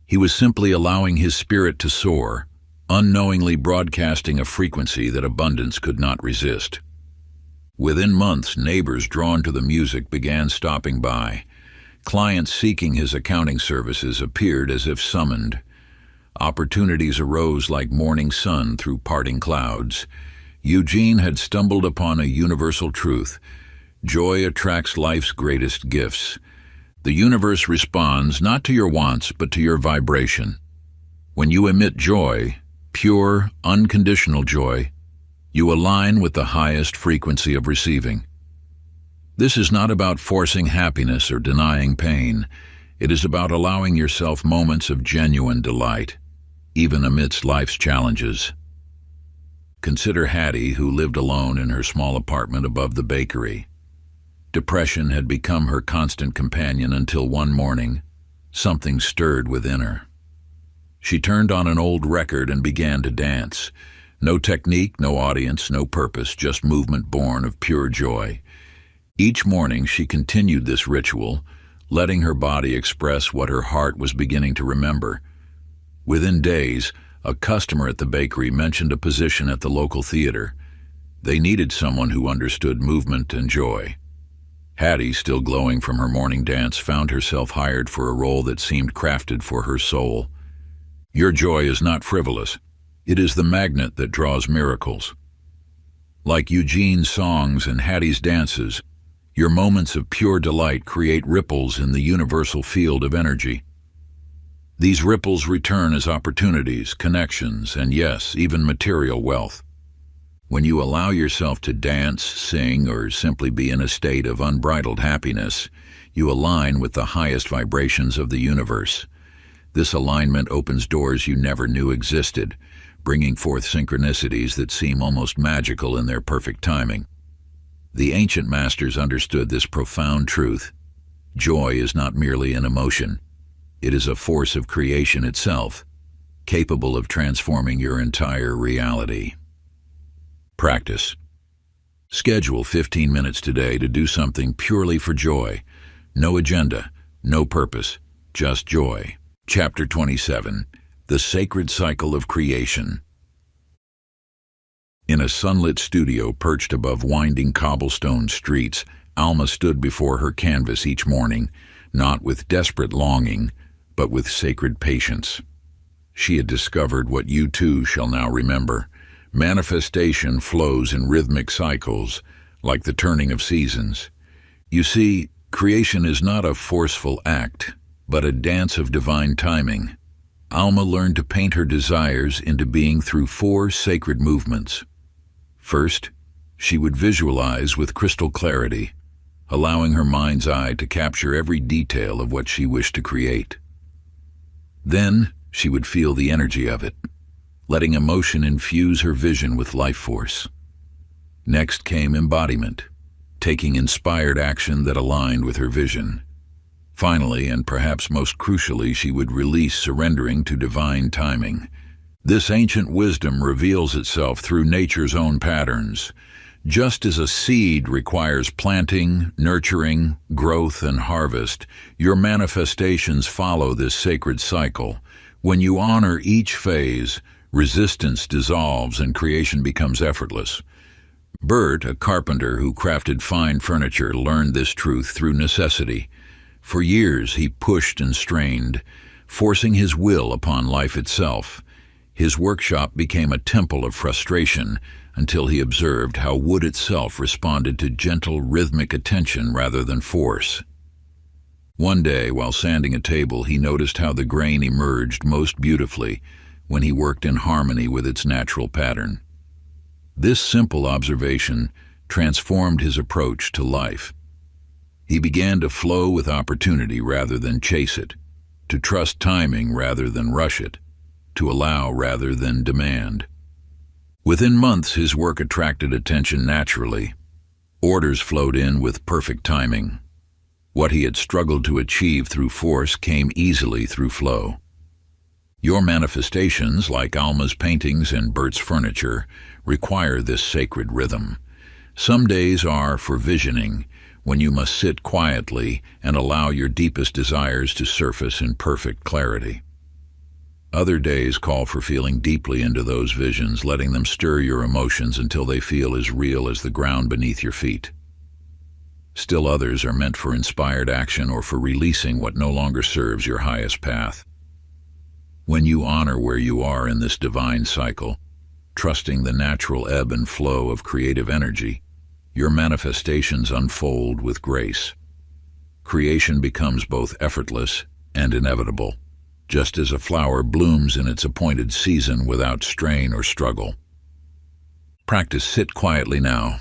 He was simply allowing his spirit to soar, unknowingly broadcasting a frequency that abundance could not resist. Within months, neighbors drawn to the music began stopping by. Clients seeking his accounting services appeared as if summoned. Opportunities arose like morning sun through parting clouds. Eugene had stumbled upon a universal truth. Joy attracts life's greatest gifts. The universe responds not to your wants, but to your vibration. When you emit joy, pure, unconditional joy, you align with the highest frequency of receiving. This is not about forcing happiness or denying pain. It is about allowing yourself moments of genuine delight, even amidst life's challenges. Consider Hattie, who lived alone in her small apartment above the bakery. Depression had become her constant companion until one morning, something stirred within her. She turned on an old record and began to dance. No technique, no audience, no purpose, just movement born of pure joy. Each morning she continued this ritual, letting her body express what her heart was beginning to remember. Within days, a customer at the bakery mentioned a position at the local theater. They needed someone who understood movement and joy. Hattie, still glowing from her morning dance, found herself hired for a role that seemed crafted for her soul. Your joy is not frivolous. It is the magnet that draws miracles. Like Eugene's songs and Hattie's dances, Your moments of pure delight create ripples in the universal field of energy. These ripples return as opportunities, connections, and yes, even material wealth. When you allow yourself to dance, sing, or simply be in a state of unbridled happiness, you align with the highest vibrations of the universe. This alignment opens doors you never knew existed, bringing forth synchronicities that seem almost magical in their perfect timing. The ancient masters understood this profound truth. Joy is not merely an emotion. It is a force of creation itself, capable of transforming your entire reality. Practice. Schedule 15 minutes today to do something purely for joy. No agenda, no purpose, just joy. Chapter 27. The Sacred Cycle of Creation. In a sunlit studio perched above winding cobblestone streets, Alma stood before her canvas each morning, not with desperate longing, but with sacred patience. She had discovered what you too shall now remember. Manifestation flows in rhythmic cycles, like the turning of seasons. You see, creation is not a forceful act, but a dance of divine timing. Alma learned to paint her desires into being through 4 sacred movements. First, she would visualize with crystal clarity, allowing her mind's eye to capture every detail of what she wished to create. Then, she would feel the energy of it, letting emotion infuse her vision with life force. Next came embodiment, taking inspired action that aligned with her vision. Finally, and perhaps most crucially, she would release, surrendering to divine timing. This ancient wisdom reveals itself through nature's own patterns. Just as a seed requires planting, nurturing, growth, and harvest, your manifestations follow this sacred cycle. When you honor each phase, resistance dissolves and creation becomes effortless. Bert, a carpenter who crafted fine furniture, learned this truth through necessity. For years he pushed and strained, forcing his will upon life itself. His workshop became a temple of frustration until he observed how wood itself responded to gentle, rhythmic attention rather than force. One day, while sanding a table, he noticed how the grain emerged most beautifully when he worked in harmony with its natural pattern. This simple observation transformed his approach to life. He began to flow with opportunity rather than chase it, to trust timing rather than rush it, to allow rather than demand. Within months, his work attracted attention naturally. Orders flowed in with perfect timing. What he had struggled to achieve through force came easily through flow. Your manifestations, like Alma's paintings and Bert's furniture, require this sacred rhythm. Some days are for visioning, when you must sit quietly and allow your deepest desires to surface in perfect clarity. Other days call for feeling deeply into those visions, letting them stir your emotions until they feel as real as the ground beneath your feet. Still others are meant for inspired action or for releasing what no longer serves your highest path. When you honor where you are in this divine cycle, trusting the natural ebb and flow of creative energy, your manifestations unfold with grace. Creation becomes both effortless and inevitable, just as a flower blooms in its appointed season without strain or struggle. Practice sit quietly now.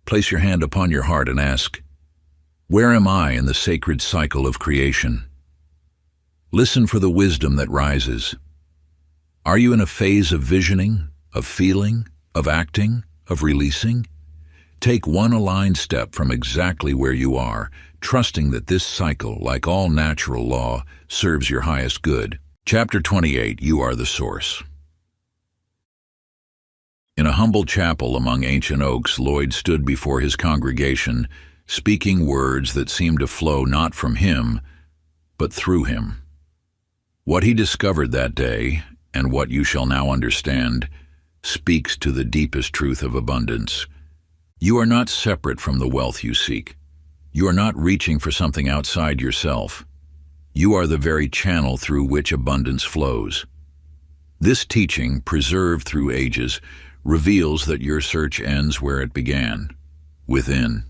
Place your hand upon your heart and ask, where am I in the sacred cycle of creation? Listen for the wisdom that rises. Are you in a phase of visioning, of feeling, of acting, of releasing? Take one aligned step from exactly where you are, trusting that this cycle, like all natural law, serves your highest good. Chapter 28. You are the source. In a humble chapel among ancient oaks, Lloyd stood before his congregation, speaking words that seemed to flow not from him, but through him. What he discovered that day, and what you shall now understand, speaks to the deepest truth of abundance. You are not separate from the wealth you seek. You are not reaching for something outside yourself. You are the very channel through which abundance flows. This teaching, preserved through ages, reveals that your search ends where it began, within.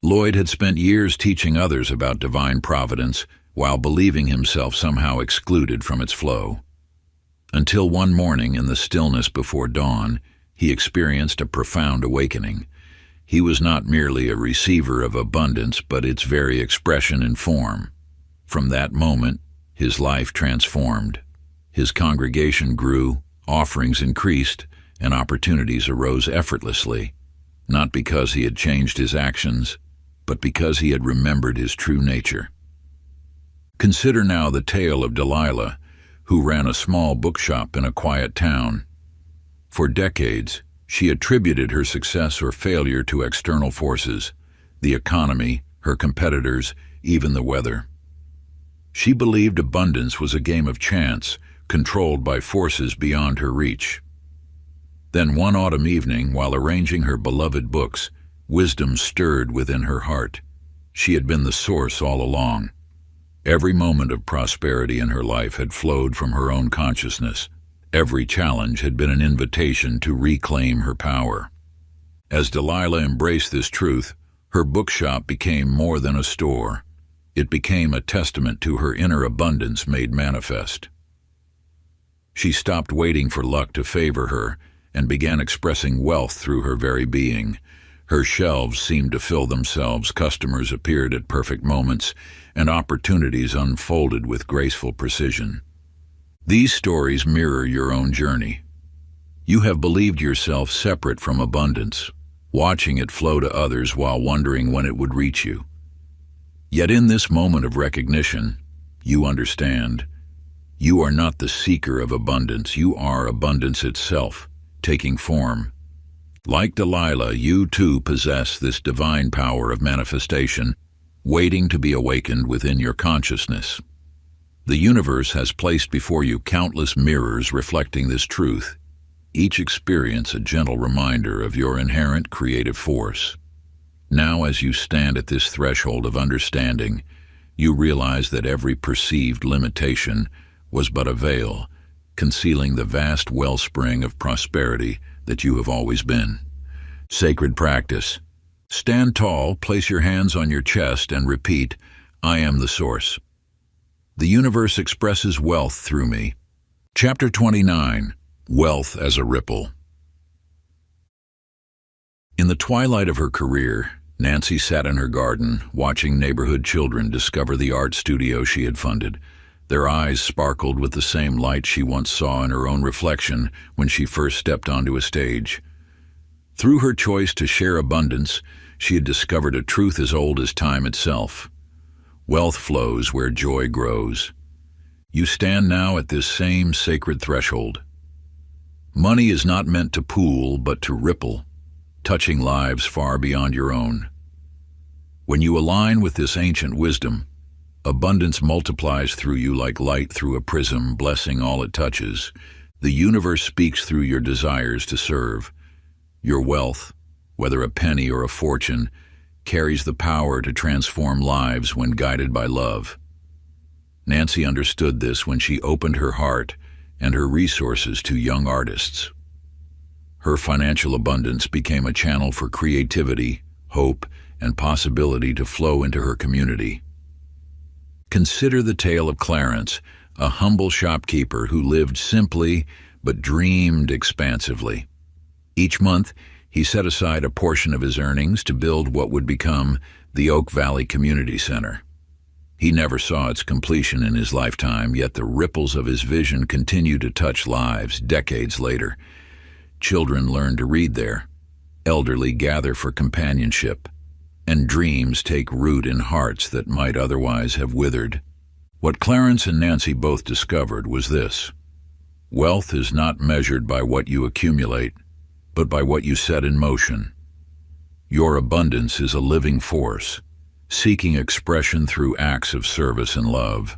Lloyd had spent years teaching others about divine providence while believing himself somehow excluded from its flow. Until one morning in the stillness before dawn, he experienced a profound awakening. He was not merely a receiver of abundance, but its very expression and form. From that moment, his life transformed. His congregation grew, offerings increased, and opportunities arose effortlessly, not because he had changed his actions, but because he had remembered his true nature. Consider now the tale of Delilah, who ran a small bookshop in a quiet town. For decades, she attributed her success or failure to external forces, the economy, her competitors, even the weather. She believed abundance was a game of chance, controlled by forces beyond her reach. Then one autumn evening, while arranging her beloved books, wisdom stirred within her heart. She had been the source all along. Every moment of prosperity in her life had flowed from her own consciousness. Every challenge had been an invitation to reclaim her power. As Delilah embraced this truth, her bookshop became more than a store. It became a testament to her inner abundance made manifest. She stopped waiting for luck to favor her and began expressing wealth through her very being. Her shelves seemed to fill themselves, customers appeared at perfect moments, and opportunities unfolded with graceful precision. These stories mirror your own journey. You have believed yourself separate from abundance, watching it flow to others while wondering when it would reach you. Yet in this moment of recognition, you understand. You are not the seeker of abundance, you are abundance itself, taking form. Like Delilah, you too possess this divine power of manifestation, waiting to be awakened within your consciousness. The universe has placed before you countless mirrors reflecting this truth, each experience a gentle reminder of your inherent creative force. Now, as you stand at this threshold of understanding, you realize that every perceived limitation was but a veil, concealing the vast wellspring of prosperity that you have always been. Sacred practice. Stand tall, place your hands on your chest, and repeat, "I am the source. The universe expresses wealth through me." Chapter 29. Wealth as a Ripple. In the twilight of her career, Nancy sat in her garden, watching neighborhood children discover the art studio she had funded. Their eyes sparkled with the same light she once saw in her own reflection when she first stepped onto a stage. Through her choice to share abundance, she had discovered a truth as old as time itself. Wealth flows where joy grows. You stand now at this same sacred threshold. Money is not meant to pool, but to ripple, touching lives far beyond your own. When you align with this ancient wisdom, abundance multiplies through you like light through a prism, blessing all it touches. The universe speaks through your desires to serve. Your wealth, whether a penny or a fortune, carries the power to transform lives when guided by love. Nancy understood this when she opened her heart and her resources to young artists. Her financial abundance became a channel for creativity, hope, and possibility to flow into her community. Consider the tale of Clarence, a humble shopkeeper who lived simply but dreamed expansively. Each month, he set aside a portion of his earnings to build what would become the Oak Valley Community Center. He never saw its completion in his lifetime, yet the ripples of his vision continue to touch lives decades later. Children learn to read there, elderly gather for companionship, and dreams take root in hearts that might otherwise have withered. What Clarence and Nancy both discovered was this: wealth is not measured by what you accumulate, but by what you set in motion. Your abundance is a living force, seeking expression through acts of service and love.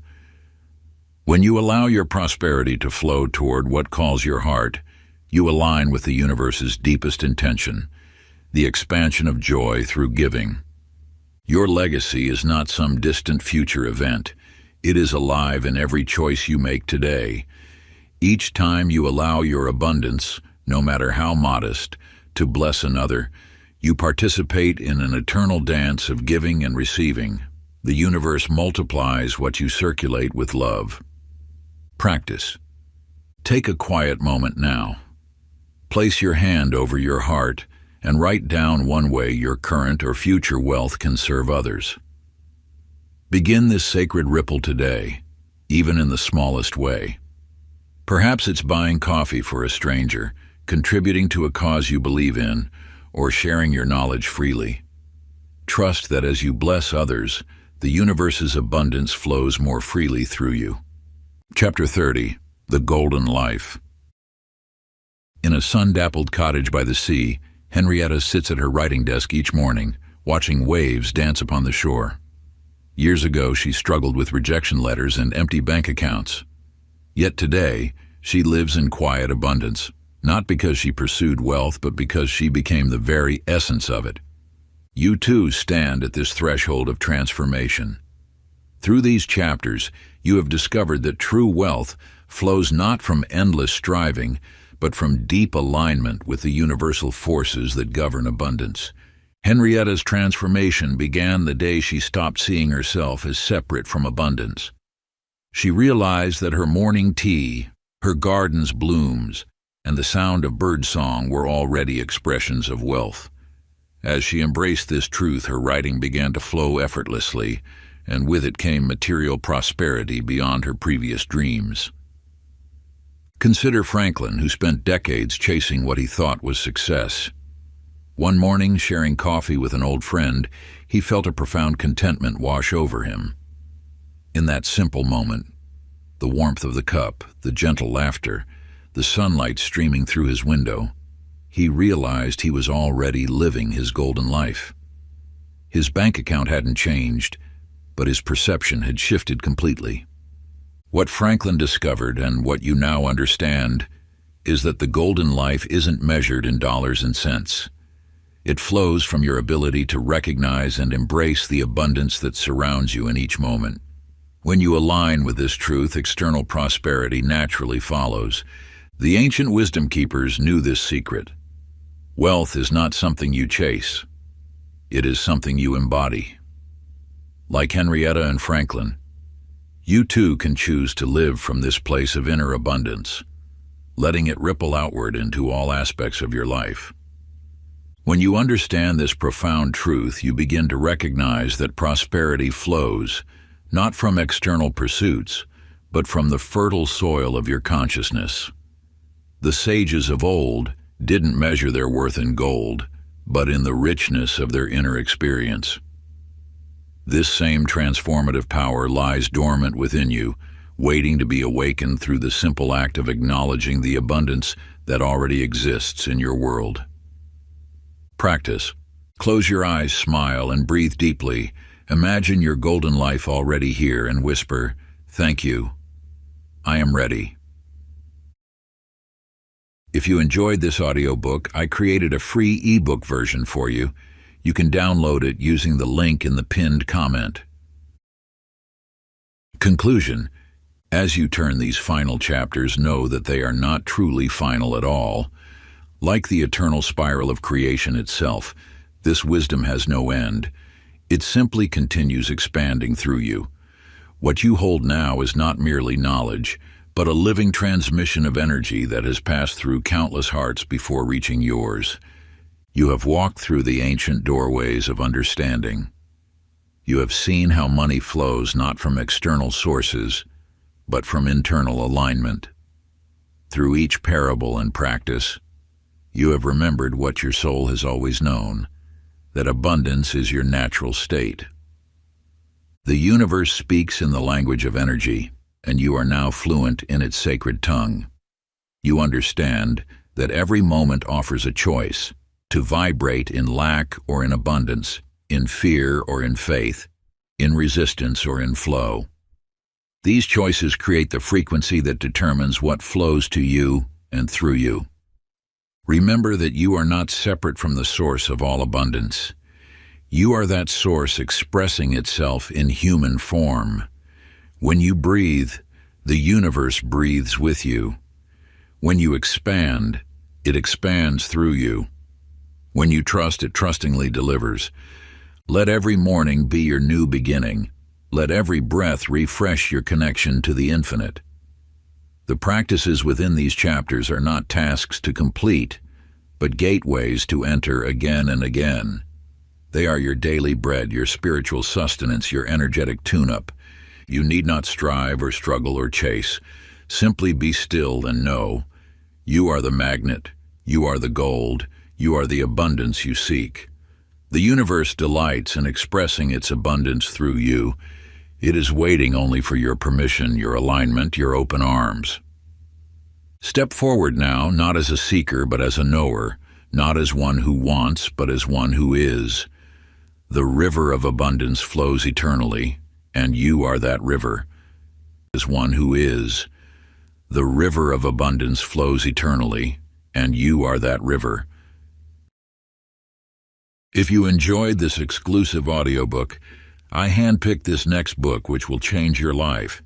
When you allow your prosperity to flow toward what calls your heart, you align with the universe's deepest intention, the expansion of joy through giving. Your legacy is not some distant future event. It is alive in every choice you make today. Each time you allow your abundance, no matter how modest, to bless another, You participate in an eternal dance of giving and receiving. The universe multiplies what you circulate with love. Practice. Take a quiet moment now. Place your hand over your heart and write down one way your current or future wealth can serve others. Begin this sacred ripple today, even in the smallest way. Perhaps it's buying coffee for a stranger, contributing to a cause you believe in, or sharing your knowledge freely. Trust that as you bless others, the universe's abundance flows more freely through you. Chapter 30. The Golden Life. In a sun-dappled cottage by the sea, Henrietta sits at her writing desk each morning, watching waves dance upon the shore. Years ago, she struggled with rejection letters and empty bank accounts. Yet today, she lives in quiet abundance, not because she pursued wealth, but because she became the very essence of it. You too stand at this threshold of transformation. Through these chapters, you have discovered that true wealth flows not from endless striving, but from deep alignment with the universal forces that govern abundance. Henrietta's transformation began the day she stopped seeing herself as separate from abundance. She realized that her morning tea, her garden's blooms, and the sound of birdsong were already expressions of wealth. As she embraced this truth, her writing began to flow effortlessly, and with it came material prosperity beyond her previous dreams. Consider Franklin, who spent decades chasing what he thought was success. One morning, sharing coffee with an old friend, he felt a profound contentment wash over him. In that simple moment, the warmth of the cup, the gentle laughter, the sunlight streaming through his window, he realized he was already living his golden life. His bank account hadn't changed, but his perception had shifted completely. What Franklin discovered, and what you now understand, is that the golden life isn't measured in dollars and cents. It flows from your ability to recognize and embrace the abundance that surrounds you in each moment. When you align with this truth, external prosperity naturally follows. The ancient wisdom keepers knew this secret. Wealth is not something you chase. It is something you embody. Like Henrietta and Franklin, you too can choose to live from this place of inner abundance, letting it ripple outward into all aspects of your life. When you understand this profound truth, you begin to recognize that prosperity flows not from external pursuits, but from the fertile soil of your consciousness. The sages of old didn't measure their worth in gold, but in the richness of their inner experience. This same transformative power lies dormant within you, waiting to be awakened through the simple act of acknowledging the abundance that already exists in your world. Practice. Close your eyes, smile, and breathe deeply. Imagine your golden life already here and whisper, "Thank you. I am ready." If you enjoyed this audiobook, I created a free ebook version for you. You can download it using the link in the pinned comment. Conclusion. As you turn these final chapters, know that they are not truly final at all. Like the eternal spiral of creation itself, this wisdom has no end. It simply continues expanding through you. What you hold now is not merely knowledge, but a living transmission of energy that has passed through countless hearts before reaching yours. You have walked through the ancient doorways of understanding. You have seen how money flows not from external sources, but from internal alignment. Through each parable and practice, you have remembered what your soul has always known, that abundance is your natural state. The universe speaks in the language of energy, and you are now fluent in its sacred tongue. You understand that every moment offers a choice to vibrate in lack or in abundance, in fear or in faith, in resistance or in flow. These choices create the frequency that determines what flows to you and through you. Remember that you are not separate from the source of all abundance. You are that source expressing itself in human form. When you breathe, the universe breathes with you. When you expand, it expands through you. When you trust, it trustingly delivers. Let every morning be your new beginning. Let every breath refresh your connection to the infinite. The practices within these chapters are not tasks to complete, but gateways to enter again and again. They are your daily bread, your spiritual sustenance, your energetic tune-up. You need not strive or struggle or chase. Simply be still and know. You are the magnet. You are the gold. You are the abundance you seek. The universe delights in expressing its abundance through you. It is waiting only for your permission, your alignment, your open arms. Step forward now, not as a seeker, but as a knower, not as one who wants, but as one who is. The river of abundance flows eternally, and you are that river. As one who is. The river of abundance flows eternally, and you are that river. If you enjoyed this exclusive audiobook, I handpicked this next book which will change your life.